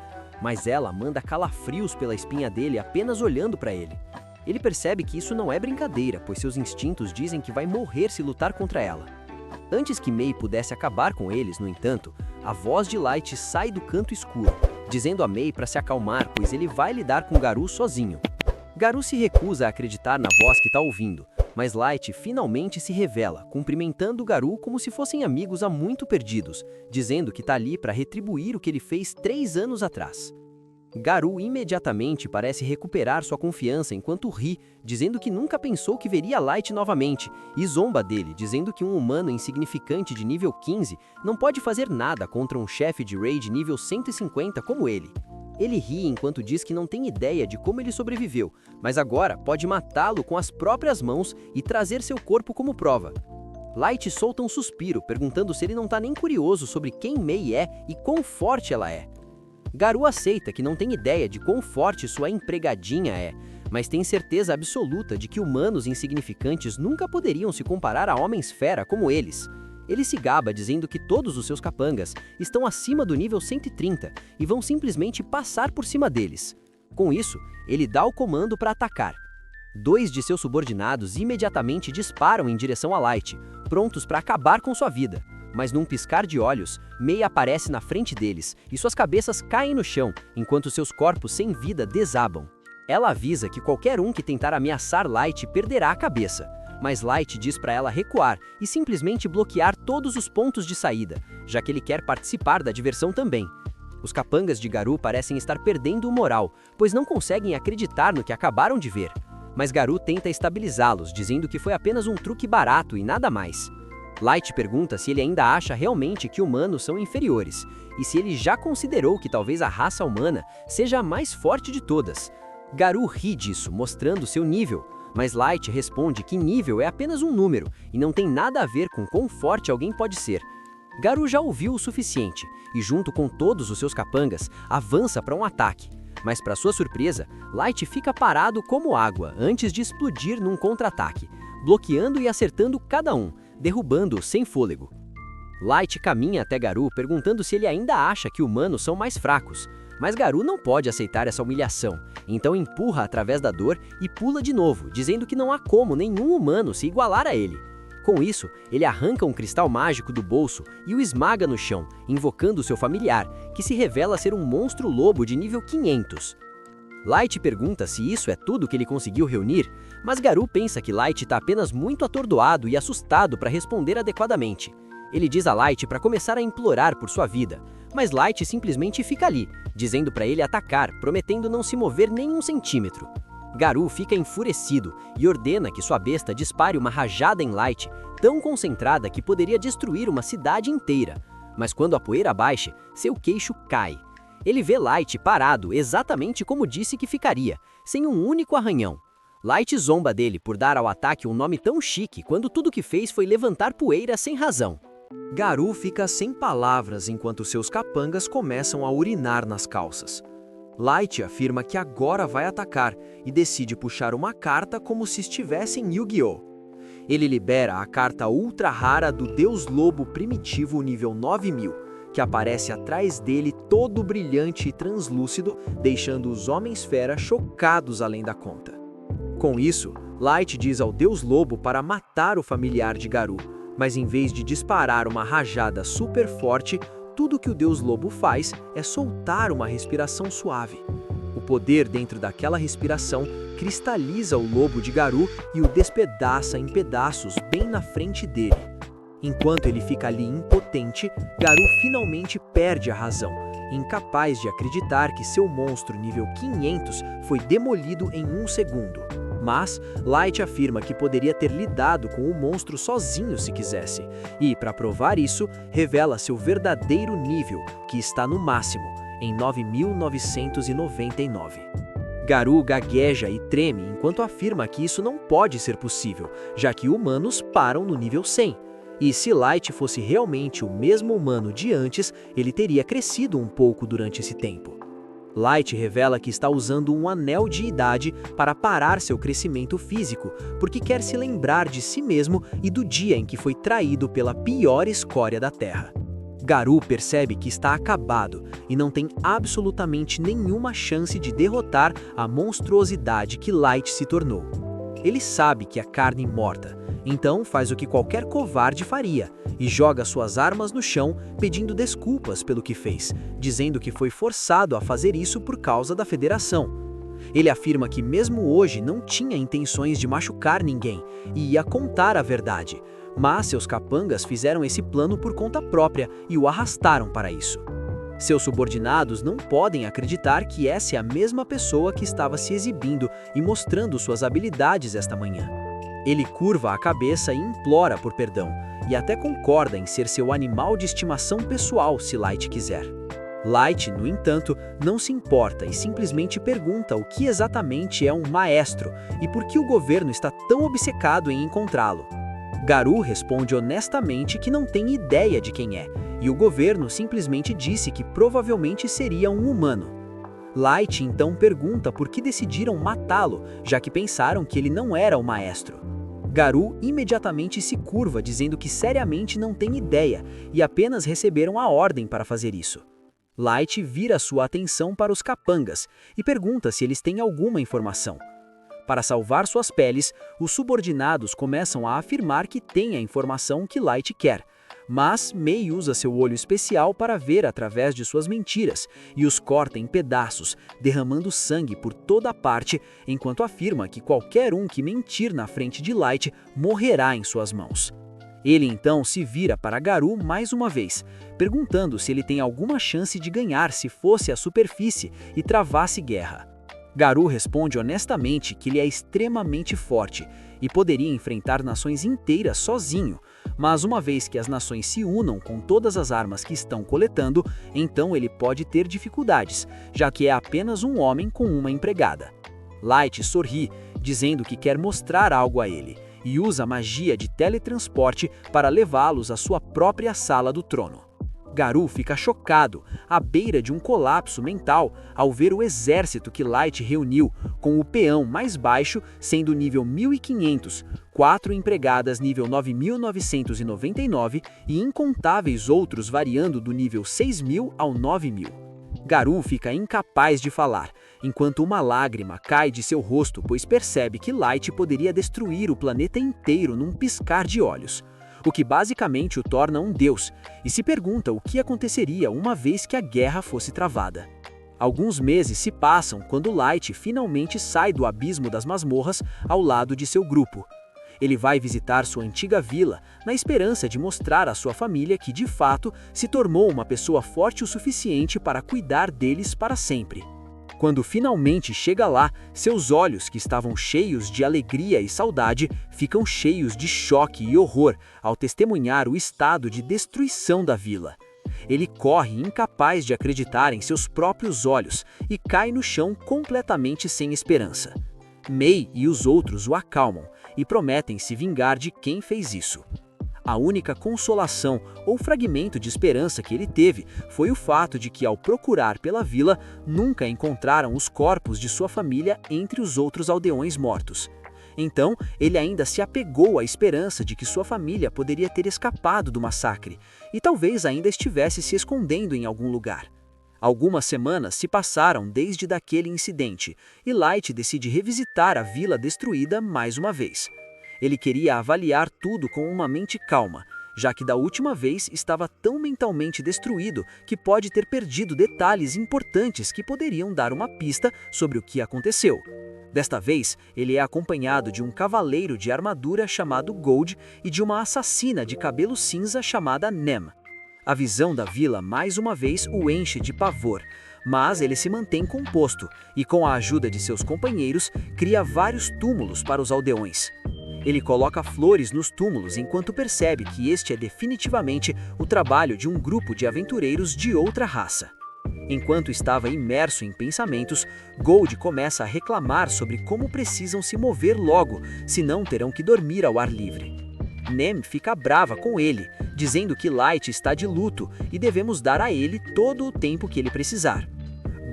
mas ela manda calafrios pela espinha dele apenas olhando para ele. Ele percebe que isso não é brincadeira, pois seus instintos dizem que vai morrer se lutar contra ela. Antes que Mei pudesse acabar com eles, no entanto, a voz de Light sai do canto escuro, dizendo a Mei para se acalmar, pois ele vai lidar com Garou sozinho. Garou se recusa a acreditar na voz que está ouvindo, mas Light finalmente se revela, cumprimentando Garou como se fossem amigos há muito perdidos, dizendo que está ali para retribuir o que ele fez 3 anos atrás. Garou imediatamente parece recuperar sua confiança enquanto ri, dizendo que nunca pensou que veria Light novamente, e zomba dele, dizendo que um humano insignificante de nível 15 não pode fazer nada contra um chefe de raid nível 150 como ele. Ele ri enquanto diz que não tem ideia de como ele sobreviveu, mas agora pode matá-lo com as próprias mãos e trazer seu corpo como prova. Light solta um suspiro, perguntando se ele não está nem curioso sobre quem Mei é e quão forte ela é. Garou aceita que não tem ideia de quão forte sua empregadinha é, mas tem certeza absoluta de que humanos insignificantes nunca poderiam se comparar a homens-fera como eles. Ele se gaba dizendo que todos os seus capangas estão acima do nível 130 e vão simplesmente passar por cima deles. Com isso, ele dá o comando para atacar. 2 de seus subordinados imediatamente disparam em direção a Light, prontos para acabar com sua vida. Mas num piscar de olhos, Mei aparece na frente deles e suas cabeças caem no chão, enquanto seus corpos sem vida desabam. Ela avisa que qualquer um que tentar ameaçar Light perderá a cabeça, mas Light diz para ela recuar e simplesmente bloquear todos os pontos de saída, já que ele quer participar da diversão também. Os capangas de Garou parecem estar perdendo o moral, pois não conseguem acreditar no que acabaram de ver. Mas Garou tenta estabilizá-los, dizendo que foi apenas um truque barato e nada mais. Light pergunta se ele ainda acha realmente que humanos são inferiores, e se ele já considerou que talvez a raça humana seja a mais forte de todas. Garou ri disso, mostrando seu nível, mas Light responde que nível é apenas um número, e não tem nada a ver com quão forte alguém pode ser. Garou já ouviu o suficiente, e junto com todos os seus capangas, avança para um ataque. Mas para sua surpresa, Light fica parado como água antes de explodir num contra-ataque, bloqueando e acertando cada um, derrubando-o sem fôlego. Light caminha até Garou perguntando se ele ainda acha que humanos são mais fracos, mas Garou não pode aceitar essa humilhação, então empurra através da dor e pula de novo, dizendo que não há como nenhum humano se igualar a ele. Com isso, ele arranca um cristal mágico do bolso e o esmaga no chão, invocando seu familiar, que se revela ser um monstro lobo de nível 500. Light pergunta se isso é tudo que ele conseguiu reunir, mas Garou pensa que Light está apenas muito atordoado e assustado para responder adequadamente. Ele diz a Light para começar a implorar por sua vida, mas Light simplesmente fica ali, dizendo para ele atacar, prometendo não se mover nem um centímetro. Garou fica enfurecido e ordena que sua besta dispare uma rajada em Light, tão concentrada que poderia destruir uma cidade inteira. Mas quando a poeira baixa, seu queixo cai. Ele vê Light parado exatamente como disse que ficaria, sem um único arranhão. Light zomba dele por dar ao ataque um nome tão chique quando tudo que fez foi levantar poeira sem razão. Garou fica sem palavras enquanto seus capangas começam a urinar nas calças. Light afirma que agora vai atacar e decide puxar uma carta como se estivesse em Yu-Gi-Oh! Ele libera a carta ultra rara do Deus Lobo Primitivo nível 9000, que aparece atrás dele todo brilhante e translúcido, deixando os Homens-Fera chocados além da conta. Com isso, Light diz ao Deus Lobo para matar o familiar de Garou, mas em vez de disparar uma rajada super forte, tudo que o Deus Lobo faz é soltar uma respiração suave. O poder dentro daquela respiração cristaliza o lobo de Garou e o despedaça em pedaços bem na frente dele. Enquanto ele fica ali impotente, Garou finalmente perde a razão, incapaz de acreditar que seu monstro nível 500 foi demolido em um segundo. Mas Light afirma que poderia ter lidado com o monstro sozinho se quisesse, e, para provar isso, revela seu verdadeiro nível, que está no máximo, em 9.999. Garou gagueja e treme enquanto afirma que isso não pode ser possível, já que humanos param no nível 100. E se Light fosse realmente o mesmo humano de antes, ele teria crescido um pouco durante esse tempo. Light revela que está usando um anel de idade para parar seu crescimento físico, porque quer se lembrar de si mesmo e do dia em que foi traído pela pior escória da Terra. Garou percebe que está acabado e não tem absolutamente nenhuma chance de derrotar a monstruosidade que Light se tornou. Ele sabe que é carne morta, então faz o que qualquer covarde faria e joga suas armas no chão pedindo desculpas pelo que fez, dizendo que foi forçado a fazer isso por causa da Federação. Ele afirma que mesmo hoje não tinha intenções de machucar ninguém e ia contar a verdade, mas seus capangas fizeram esse plano por conta própria e o arrastaram para isso. Seus subordinados não podem acreditar que essa é a mesma pessoa que estava se exibindo e mostrando suas habilidades esta manhã. Ele curva a cabeça e implora por perdão, e até concorda em ser seu animal de estimação pessoal se Light quiser. Light, no entanto, não se importa e simplesmente pergunta o que exatamente é um maestro e por que o governo está tão obcecado em encontrá-lo. Garou responde honestamente que não tem ideia de quem é, e o governo simplesmente disse que provavelmente seria um humano. Light então pergunta por que decidiram matá-lo, já que pensaram que ele não era o maestro. Garou imediatamente se curva dizendo que seriamente não tem ideia e apenas receberam a ordem para fazer isso. Light vira sua atenção para os capangas e pergunta se eles têm alguma informação. Para salvar suas peles, os subordinados começam a afirmar que têm a informação que Light quer, mas Mei usa seu olho especial para ver através de suas mentiras e os corta em pedaços, derramando sangue por toda parte, enquanto afirma que qualquer um que mentir na frente de Light morrerá em suas mãos. Ele então se vira para Garou mais uma vez, perguntando se ele tem alguma chance de ganhar se fosse à superfície e travasse guerra. Garou responde honestamente que ele é extremamente forte e poderia enfrentar nações inteiras sozinho, mas uma vez que as nações se unam com todas as armas que estão coletando, então ele pode ter dificuldades, já que é apenas um homem com uma empregada. Light sorri, dizendo que quer mostrar algo a ele, e usa magia de teletransporte para levá-los à sua própria sala do trono. Garou fica chocado, à beira de um colapso mental, ao ver o exército que Light reuniu, com o peão mais baixo sendo nível 1500, 4 empregadas nível 9999 e incontáveis outros variando do nível 6000 ao 9000. Garou fica incapaz de falar, enquanto uma lágrima cai de seu rosto, pois percebe que Light poderia destruir o planeta inteiro num piscar de olhos, o que basicamente o torna um deus, e se pergunta o que aconteceria uma vez que a guerra fosse travada. Alguns meses se passam quando Light finalmente sai do abismo das masmorras ao lado de seu grupo. Ele vai visitar sua antiga vila, na esperança de mostrar à sua família que, de fato, se tornou uma pessoa forte o suficiente para cuidar deles para sempre. Quando finalmente chega lá, seus olhos, que estavam cheios de alegria e saudade, ficam cheios de choque e horror ao testemunhar o estado de destruição da vila. Ele corre incapaz de acreditar em seus próprios olhos e cai no chão completamente sem esperança. Mei e os outros o acalmam e prometem se vingar de quem fez isso. A única consolação ou fragmento de esperança que ele teve foi o fato de que, ao procurar pela vila, nunca encontraram os corpos de sua família entre os outros aldeões mortos. Então, ele ainda se apegou à esperança de que sua família poderia ter escapado do massacre e talvez ainda estivesse se escondendo em algum lugar. Algumas semanas se passaram desde daquele incidente e Light decide revisitar a vila destruída mais uma vez. Ele queria avaliar tudo com uma mente calma, já que da última vez estava tão mentalmente destruído que pode ter perdido detalhes importantes que poderiam dar uma pista sobre o que aconteceu. Desta vez, ele é acompanhado de um cavaleiro de armadura chamado Gold e de uma assassina de cabelo cinza chamada Nem. A visão da vila mais uma vez o enche de pavor, mas ele se mantém composto e, com a ajuda de seus companheiros, cria vários túmulos para os aldeões. Ele coloca flores nos túmulos enquanto percebe que este é definitivamente o trabalho de um grupo de aventureiros de outra raça. Enquanto estava imerso em pensamentos, Gold começa a reclamar sobre como precisam se mover logo, senão terão que dormir ao ar livre. Nem fica brava com ele, dizendo que Light está de luto e devemos dar a ele todo o tempo que ele precisar.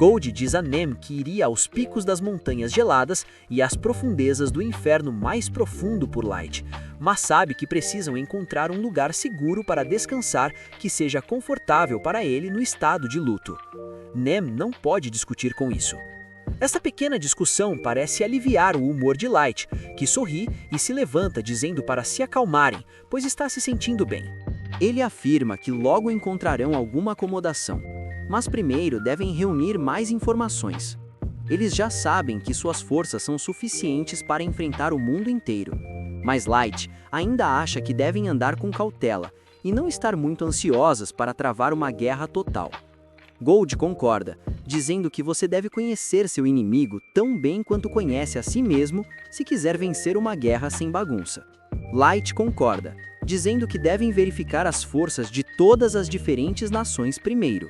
Gold diz a Nem que iria aos picos das montanhas geladas e às profundezas do inferno mais profundo por Light, mas sabe que precisam encontrar um lugar seguro para descansar que seja confortável para ele no estado de luto. Nem não pode discutir com isso. Essa pequena discussão parece aliviar o humor de Light, que sorri e se levanta dizendo para se acalmarem, pois está se sentindo bem. Ele afirma que logo encontrarão alguma acomodação, mas primeiro devem reunir mais informações. Eles já sabem que suas forças são suficientes para enfrentar o mundo inteiro, mas Light ainda acha que devem andar com cautela e não estar muito ansiosas para travar uma guerra total. Gold concorda, dizendo que você deve conhecer seu inimigo tão bem quanto conhece a si mesmo se quiser vencer uma guerra sem bagunça. Light concorda, dizendo que devem verificar as forças de todas as diferentes nações primeiro.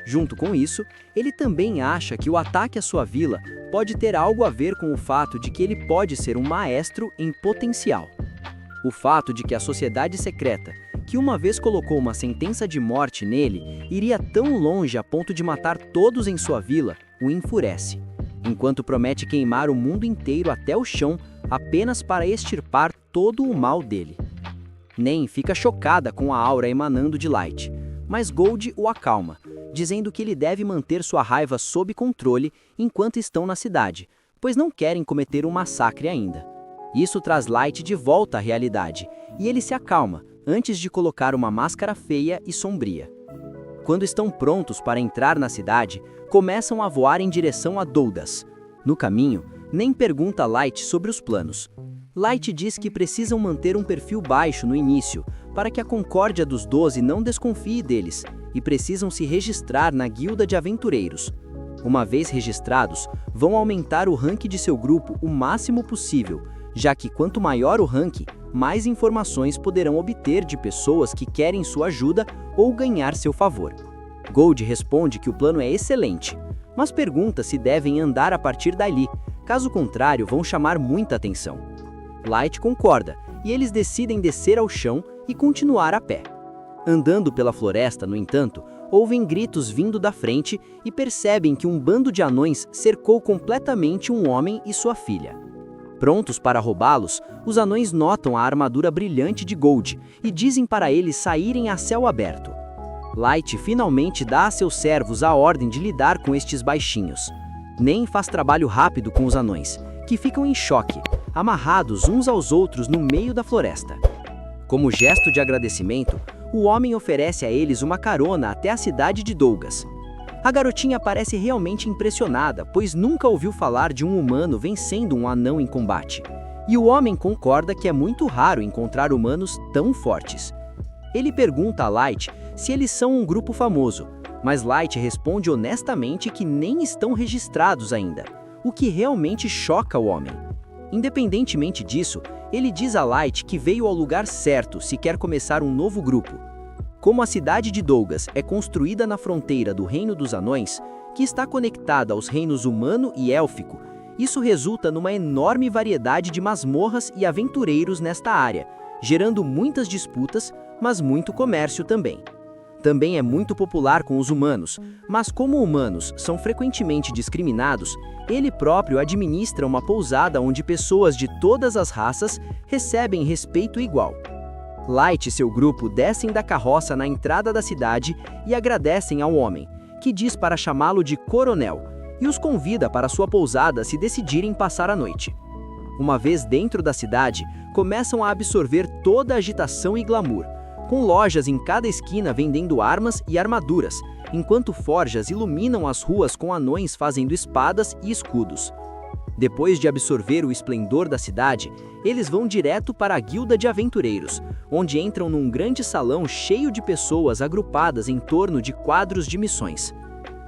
Junto com isso, ele também acha que o ataque à sua vila pode ter algo a ver com o fato de que ele pode ser um maestro em potencial. O fato de que a sociedade secreta, que uma vez colocou uma sentença de morte nele, iria tão longe a ponto de matar todos em sua vila, o enfurece, enquanto promete queimar o mundo inteiro até o chão apenas para extirpar todo o mal dele. Nem fica chocada com a aura emanando de Light, mas Gold o acalma, dizendo que ele deve manter sua raiva sob controle enquanto estão na cidade, pois não querem cometer um massacre ainda. Isso traz Light de volta à realidade, e ele se acalma, antes de colocar uma máscara feia e sombria. Quando estão prontos para entrar na cidade, começam a voar em direção a Doudas. No caminho, Nem pergunta a Light sobre os planos. Light diz que precisam manter um perfil baixo no início, para que a Concórdia dos 12 não desconfie deles, e precisam se registrar na Guilda de Aventureiros. Uma vez registrados, vão aumentar o rank de seu grupo o máximo possível, já que quanto maior o rank, mais informações poderão obter de pessoas que querem sua ajuda ou ganhar seu favor. Gold responde que o plano é excelente, mas pergunta se devem andar a partir dali, caso contrário vão chamar muita atenção. Light concorda, e eles decidem descer ao chão e continuar a pé. Andando pela floresta, no entanto, ouvem gritos vindo da frente e percebem que um bando de anões cercou completamente um homem e sua filha. Prontos para roubá-los, os anões notam a armadura brilhante de Gold e dizem para eles saírem a céu aberto. Light finalmente dá a seus servos a ordem de lidar com estes baixinhos. Nem faz trabalho rápido com os anões, que ficam em choque, amarrados uns aos outros no meio da floresta. Como gesto de agradecimento, o homem oferece a eles uma carona até a cidade de Dougas. A garotinha parece realmente impressionada, pois nunca ouviu falar de um humano vencendo um anão em combate. E o homem concorda que é muito raro encontrar humanos tão fortes. Ele pergunta a Light se eles são um grupo famoso, mas Light responde honestamente que nem estão registrados ainda, o que realmente choca o homem. Independentemente disso, ele diz a Light que veio ao lugar certo se quer começar um novo grupo. Como a cidade de Dougas é construída na fronteira do Reino dos Anões, que está conectada aos reinos humano e élfico, isso resulta numa enorme variedade de masmorras e aventureiros nesta área, gerando muitas disputas, mas muito comércio também. Também é muito popular com os humanos, mas como humanos são frequentemente discriminados, ele próprio administra uma pousada onde pessoas de todas as raças recebem respeito igual. Light e seu grupo descem da carroça na entrada da cidade e agradecem ao homem, que diz para chamá-lo de coronel, e os convida para sua pousada se decidirem passar a noite. Uma vez dentro da cidade, começam a absorver toda a agitação e glamour, com lojas em cada esquina vendendo armas e armaduras, enquanto forjas iluminam as ruas com anões fazendo espadas e escudos. Depois de absorver o esplendor da cidade, eles vão direto para a Guilda de Aventureiros, onde entram num grande salão cheio de pessoas agrupadas em torno de quadros de missões.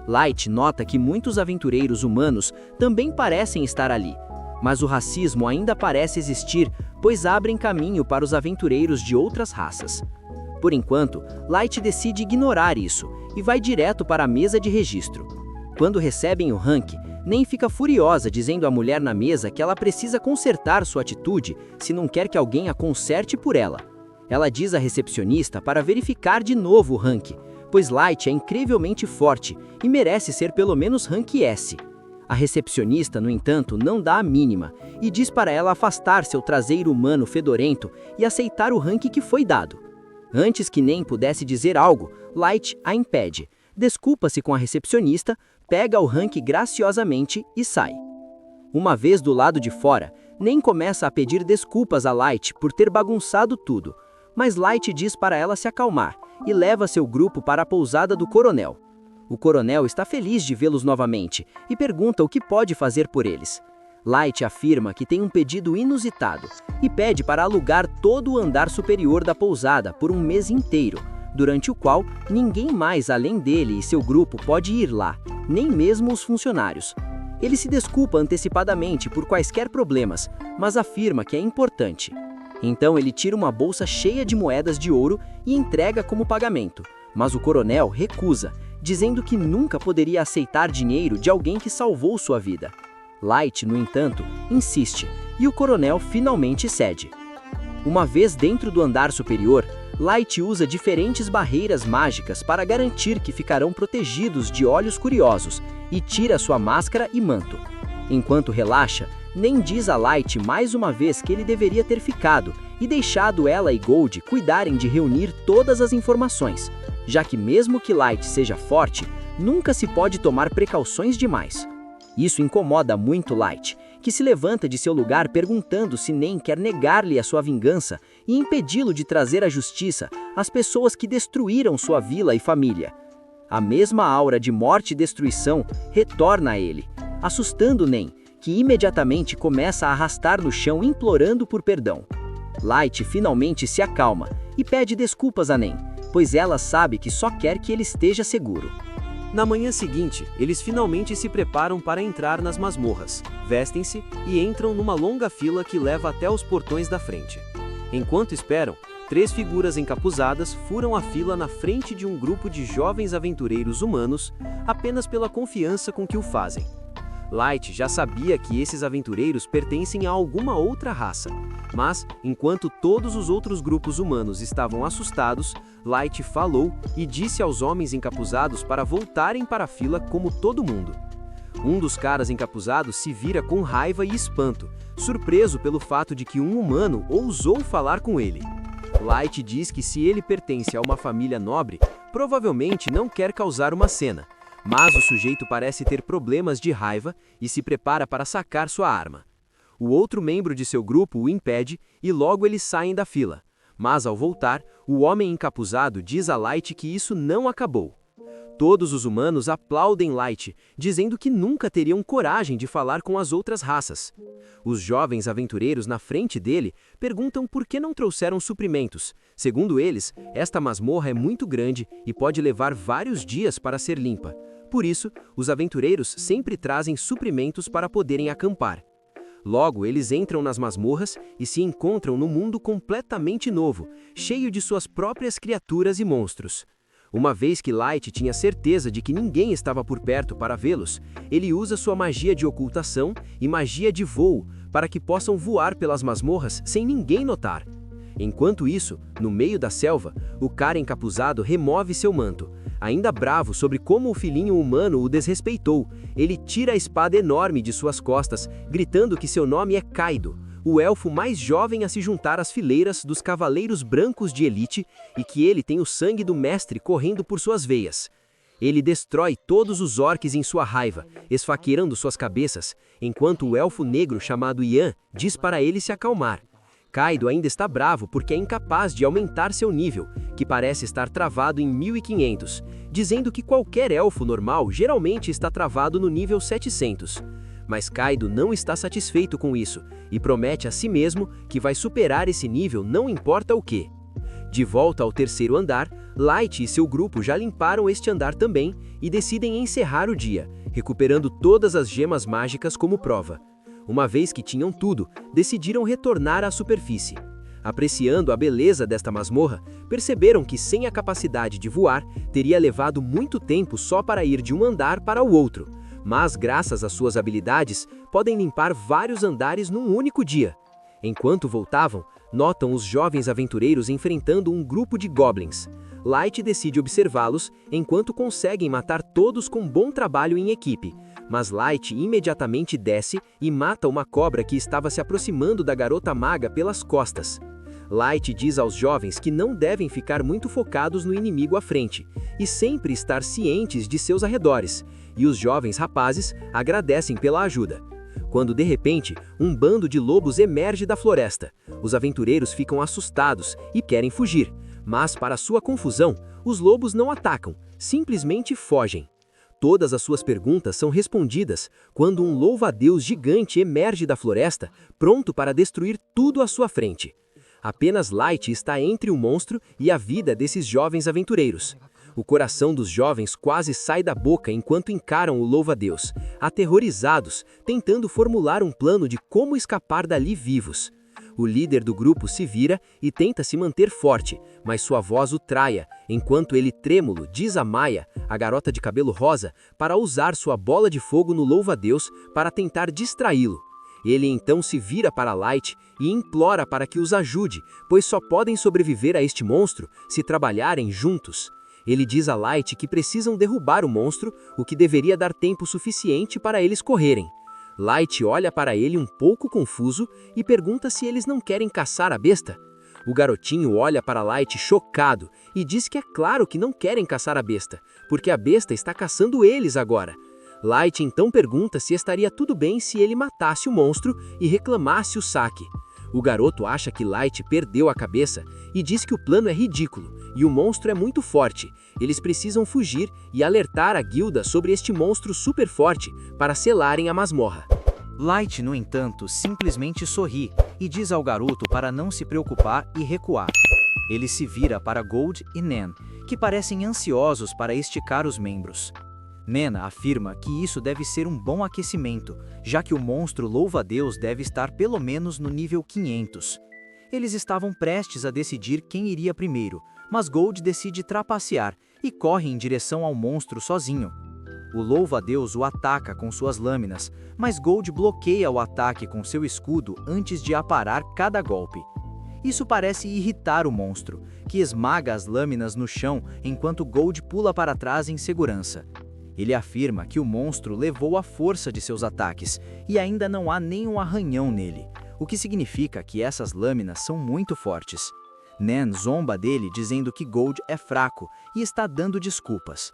Light nota que muitos aventureiros humanos também parecem estar ali, mas o racismo ainda parece existir, pois abrem caminho para os aventureiros de outras raças. Por enquanto, Light decide ignorar isso e vai direto para a mesa de registro. Quando recebem o rank, Nem fica furiosa dizendo à mulher na mesa que ela precisa consertar sua atitude se não quer que alguém a conserte por ela. Ela diz à recepcionista para verificar de novo o rank, pois Light é incrivelmente forte e merece ser pelo menos rank S. A recepcionista, no entanto, não dá a mínima e diz para ela afastar seu traseiro humano fedorento e aceitar o rank que foi dado. Antes que nem pudesse dizer algo, Light a impede, desculpa-se com a recepcionista, pega o rank graciosamente e sai. Uma vez do lado de fora, Nem começa a pedir desculpas a Light por ter bagunçado tudo, mas Light diz para ela se acalmar e leva seu grupo para a pousada do coronel. O coronel está feliz de vê-los novamente e pergunta o que pode fazer por eles. Light afirma que tem um pedido inusitado e pede para alugar todo o andar superior da pousada por um mês inteiro, durante o qual ninguém mais além dele e seu grupo pode ir lá, nem mesmo os funcionários. Ele se desculpa antecipadamente por quaisquer problemas, mas afirma que é importante. Então ele tira uma bolsa cheia de moedas de ouro e entrega como pagamento, mas o coronel recusa, dizendo que nunca poderia aceitar dinheiro de alguém que salvou sua vida. Light, no entanto, insiste, e o coronel finalmente cede. Uma vez dentro do andar superior, Light usa diferentes barreiras mágicas para garantir que ficarão protegidos de olhos curiosos e tira sua máscara e manto. Enquanto relaxa, Nem diz a Light mais uma vez que ele deveria ter ficado e deixado ela e Gold cuidarem de reunir todas as informações, já que mesmo que Light seja forte, nunca se pode tomar precauções demais. Isso incomoda muito Light, que se levanta de seu lugar perguntando se Nem quer negar-lhe a sua vingança e impedi-lo de trazer à justiça as pessoas que destruíram sua vila e família. A mesma aura de morte e destruição retorna a ele, assustando Nem, que imediatamente começa a arrastar no chão implorando por perdão. Light finalmente se acalma e pede desculpas a Nem, pois ela sabe que só quer que ele esteja seguro. Na manhã seguinte, eles finalmente se preparam para entrar nas masmorras, vestem-se e entram numa longa fila que leva até os portões da frente. Enquanto esperam, 3 figuras encapuzadas furam a fila na frente de um grupo de jovens aventureiros humanos, apenas pela confiança com que o fazem. Light já sabia que esses aventureiros pertencem a alguma outra raça, mas, enquanto todos os outros grupos humanos estavam assustados, Light falou e disse aos homens encapuzados para voltarem para a fila como todo mundo. Um dos caras encapuzados se vira com raiva e espanto, surpreso pelo fato de que um humano ousou falar com ele. Light diz que se ele pertence a uma família nobre, provavelmente não quer causar uma cena. Mas o sujeito parece ter problemas de raiva e se prepara para sacar sua arma. O outro membro de seu grupo o impede e logo eles saem da fila. Mas ao voltar, o homem encapuzado diz a Light que isso não acabou. Todos os humanos aplaudem Light, dizendo que nunca teriam coragem de falar com as outras raças. Os jovens aventureiros na frente dele perguntam por que não trouxeram suprimentos. Segundo eles, esta masmorra é muito grande e pode levar vários dias para ser limpa. Por isso, os aventureiros sempre trazem suprimentos para poderem acampar. Logo, eles entram nas masmorras e se encontram num mundo completamente novo, cheio de suas próprias criaturas e monstros. Uma vez que Light tinha certeza de que ninguém estava por perto para vê-los, ele usa sua magia de ocultação e magia de voo para que possam voar pelas masmorras sem ninguém notar. Enquanto isso, no meio da selva, o cara encapuzado remove seu manto. Ainda bravo sobre como o filhinho humano o desrespeitou, ele tira a espada enorme de suas costas, gritando que seu nome é Kaido, o elfo mais jovem a se juntar às fileiras dos cavaleiros brancos de elite e que ele tem o sangue do mestre correndo por suas veias. Ele destrói todos os orques em sua raiva, esfaqueando suas cabeças, enquanto o elfo negro chamado Ian diz para ele se acalmar. Kaido ainda está bravo porque é incapaz de aumentar seu nível, que parece estar travado em 1500, dizendo que qualquer elfo normal geralmente está travado no nível 700. Mas Kaido não está satisfeito com isso e promete a si mesmo que vai superar esse nível não importa o que. De volta ao terceiro andar, Light e seu grupo já limparam este andar também e decidem encerrar o dia, recuperando todas as gemas mágicas como prova. Uma vez que tinham tudo, decidiram retornar à superfície. Apreciando a beleza desta masmorra, perceberam que sem a capacidade de voar, teria levado muito tempo só para ir de um andar para o outro, mas graças às suas habilidades, podem limpar vários andares num único dia. Enquanto voltavam, notam os jovens aventureiros enfrentando um grupo de goblins. Light decide observá-los, enquanto conseguem matar todos com bom trabalho em equipe. Mas Light imediatamente desce e mata uma cobra que estava se aproximando da garota maga pelas costas. Light diz aos jovens que não devem ficar muito focados no inimigo à frente, e sempre estar cientes de seus arredores, e os jovens rapazes agradecem pela ajuda. Quando de repente, um bando de lobos emerge da floresta. Os aventureiros ficam assustados e querem fugir, mas para sua confusão, os lobos não atacam, simplesmente fogem. Todas as suas perguntas são respondidas quando um louva-a-Deus gigante emerge da floresta, pronto para destruir tudo à sua frente. Apenas Light está entre o monstro e a vida desses jovens aventureiros. O coração dos jovens quase sai da boca enquanto encaram o louva-a-Deus, aterrorizados, tentando formular um plano de como escapar dali vivos. O líder do grupo se vira e tenta se manter forte, mas sua voz o traia, enquanto ele trêmulo diz a Maya, a garota de cabelo rosa, para usar sua bola de fogo no louva-a-Deus para tentar distraí-lo. Ele então se vira para Light e implora para que os ajude, pois só podem sobreviver a este monstro se trabalharem juntos. Ele diz a Light que precisam derrubar o monstro, o que deveria dar tempo suficiente para eles correrem. Light olha para ele um pouco confuso e pergunta se eles não querem caçar a besta. O garotinho olha para Light chocado e diz que é claro que não querem caçar a besta, porque a besta está caçando eles agora. Light então pergunta se estaria tudo bem se ele matasse o monstro e reclamasse o saque. O garoto acha que Light perdeu a cabeça e diz que o plano é ridículo e o monstro é muito forte. Eles precisam fugir e alertar a guilda sobre este monstro super forte para selarem a masmorra. Light, no entanto, simplesmente sorri e diz ao garoto para não se preocupar e recuar. Ele se vira para Gold e Nan, que parecem ansiosos para esticar os membros. Nan afirma que isso deve ser um bom aquecimento, já que o monstro louva-a-Deus deve estar pelo menos no nível 500. Eles estavam prestes a decidir quem iria primeiro, mas Gold decide trapacear e corre em direção ao monstro sozinho. O louva-a-Deus o ataca com suas lâminas, mas Gold bloqueia o ataque com seu escudo antes de aparar cada golpe. Isso parece irritar o monstro, que esmaga as lâminas no chão enquanto Gold pula para trás em segurança. Ele afirma que o monstro levou a força de seus ataques e ainda não há nenhum arranhão nele, o que significa que essas lâminas são muito fortes. Nan zomba dele dizendo que Gold é fraco e está dando desculpas.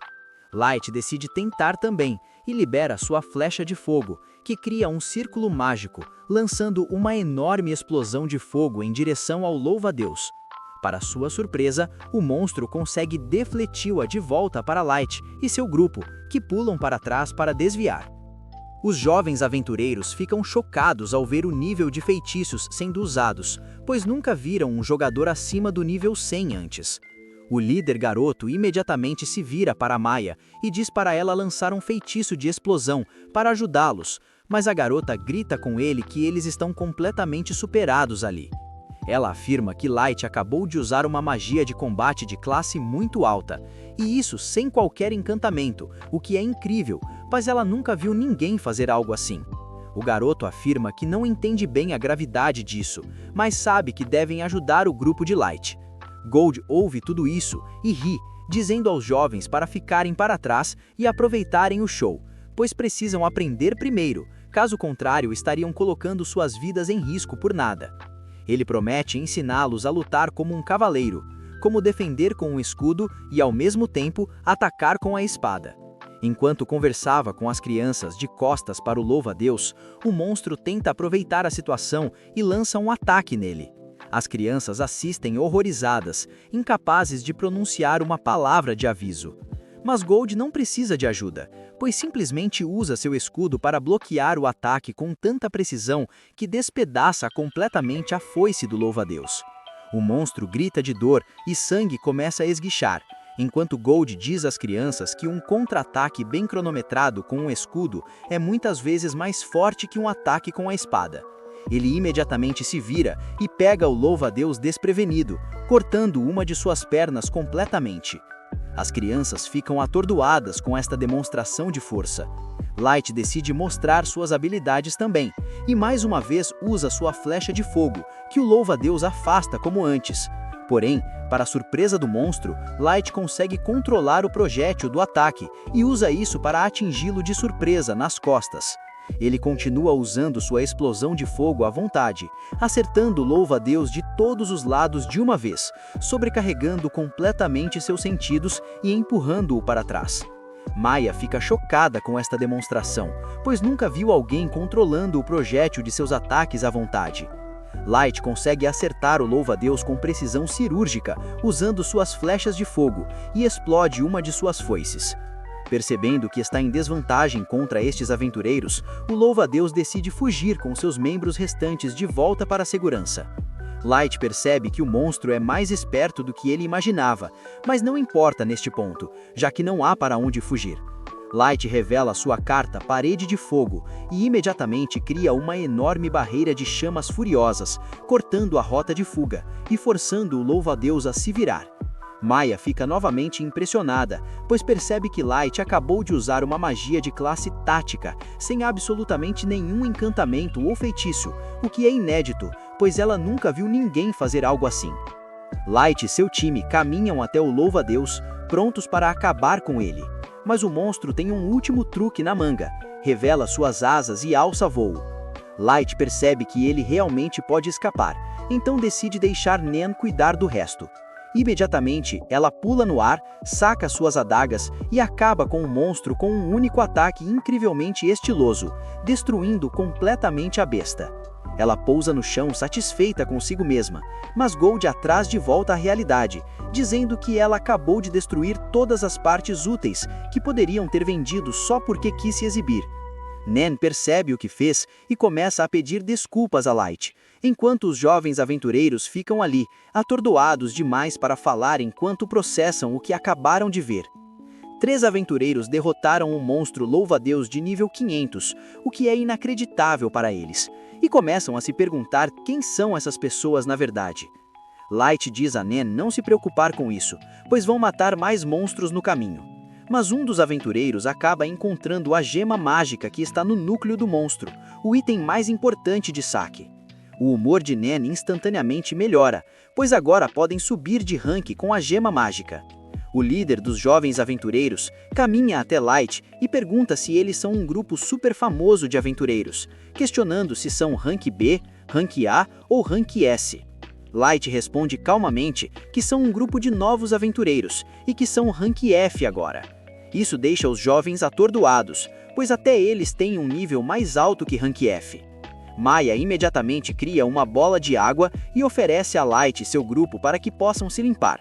Light decide tentar também e libera sua flecha de fogo, que cria um círculo mágico, lançando uma enorme explosão de fogo em direção ao louva-a-Deus. Para sua surpresa, o monstro consegue defleti-la de volta para Light e seu grupo, que pulam para trás para desviar. Os jovens aventureiros ficam chocados ao ver o nível de feitiços sendo usados, pois nunca viram um jogador acima do nível 100 antes. O líder garoto imediatamente se vira para Maya e diz para ela lançar um feitiço de explosão para ajudá-los, mas a garota grita com ele que eles estão completamente superados ali. Ela afirma que Light acabou de usar uma magia de combate de classe muito alta, e isso sem qualquer encantamento, o que é incrível, pois ela nunca viu ninguém fazer algo assim. O garoto afirma que não entende bem a gravidade disso, mas sabe que devem ajudar o grupo de Light. Gold ouve tudo isso e ri, dizendo aos jovens para ficarem para trás e aproveitarem o show, pois precisam aprender primeiro, caso contrário estariam colocando suas vidas em risco por nada. Ele promete ensiná-los a lutar como um cavaleiro, como defender com um escudo e, ao mesmo tempo, atacar com a espada. Enquanto conversava com as crianças de costas para o louva-a-Deus, o monstro tenta aproveitar a situação e lança um ataque nele. As crianças assistem horrorizadas, incapazes de pronunciar uma palavra de aviso. Mas Gold não precisa de ajuda, pois simplesmente usa seu escudo para bloquear o ataque com tanta precisão que despedaça completamente a foice do louva-a-Deus. O monstro grita de dor e sangue começa a esguichar, enquanto Gold diz às crianças que um contra-ataque bem cronometrado com um escudo é muitas vezes mais forte que um ataque com a espada. Ele imediatamente se vira e pega o louva-a-Deus desprevenido, cortando uma de suas pernas completamente. As crianças ficam atordoadas com esta demonstração de força. Light decide mostrar suas habilidades também, e mais uma vez usa sua flecha de fogo, que o louva-a-Deus afasta como antes. Porém, para a surpresa do monstro, Light consegue controlar o projétil do ataque e usa isso para atingi-lo de surpresa nas costas. Ele continua usando sua explosão de fogo à vontade, acertando o louva-a-Deus de todos os lados de uma vez, sobrecarregando completamente seus sentidos e empurrando-o para trás. Maya fica chocada com esta demonstração, pois nunca viu alguém controlando o projétil de seus ataques à vontade. Light consegue acertar o louva-a-Deus com precisão cirúrgica, usando suas flechas de fogo, e explode uma de suas foices. Percebendo que está em desvantagem contra estes aventureiros, o louva-a-Deus decide fugir com seus membros restantes de volta para a segurança. Light percebe que o monstro é mais esperto do que ele imaginava, mas não importa neste ponto, já que não há para onde fugir. Light revela sua carta Parede de Fogo e imediatamente cria uma enorme barreira de chamas furiosas, cortando a rota de fuga e forçando o louva-a-Deus a se virar. Maya fica novamente impressionada, pois percebe que Light acabou de usar uma magia de classe tática, sem absolutamente nenhum encantamento ou feitiço, o que é inédito, pois ela nunca viu ninguém fazer algo assim. Light e seu time caminham até o louva-a-Deus, prontos para acabar com ele. Mas o monstro tem um último truque na manga, revela suas asas e alça voo. Light percebe que ele realmente pode escapar, então decide deixar Nen cuidar do resto. Imediatamente, ela pula no ar, saca suas adagas e acaba com o monstro com um único ataque incrivelmente estiloso, destruindo completamente a besta. Ela pousa no chão satisfeita consigo mesma, mas Gold a traz de volta à realidade, dizendo que ela acabou de destruir todas as partes úteis que poderiam ter vendido só porque quis se exibir. Nen percebe o que fez e começa a pedir desculpas a Light, enquanto os jovens aventureiros ficam ali, atordoados demais para falar enquanto processam o que acabaram de ver. 3 aventureiros derrotaram um monstro louva-a-Deus de nível 500, o que é inacreditável para eles, e começam a se perguntar quem são essas pessoas na verdade. Light diz a Nen não se preocupar com isso, pois vão matar mais monstros no caminho. Mas um dos aventureiros acaba encontrando a gema mágica que está no núcleo do monstro, o item mais importante de Saki. O humor de Nen instantaneamente melhora, pois agora podem subir de rank com a gema mágica. O líder dos jovens aventureiros caminha até Light e pergunta se eles são um grupo super famoso de aventureiros, questionando se são rank B, rank A ou rank S. Light responde calmamente que são um grupo de novos aventureiros e que são rank F agora. Isso deixa os jovens atordoados, pois até eles têm um nível mais alto que rank F. Maya imediatamente cria uma bola de água e oferece a Light e seu grupo para que possam se limpar.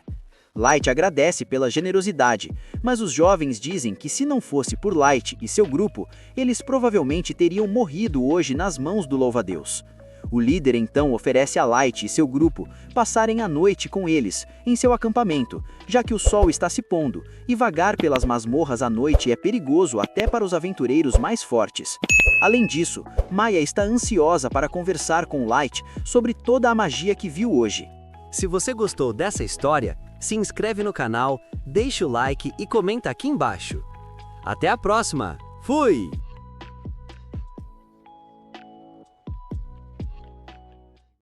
Light agradece pela generosidade, mas os jovens dizem que se não fosse por Light e seu grupo, eles provavelmente teriam morrido hoje nas mãos do louva-a-Deus. O líder então oferece a Light e seu grupo passarem a noite com eles, em seu acampamento, já que o sol está se pondo, e vagar pelas masmorras à noite é perigoso até para os aventureiros mais fortes. Além disso, Maya está ansiosa para conversar com Light sobre toda a magia que viu hoje. Se você gostou dessa história, se inscreve no canal, deixa o like e comenta aqui embaixo. Até a próxima! Fui!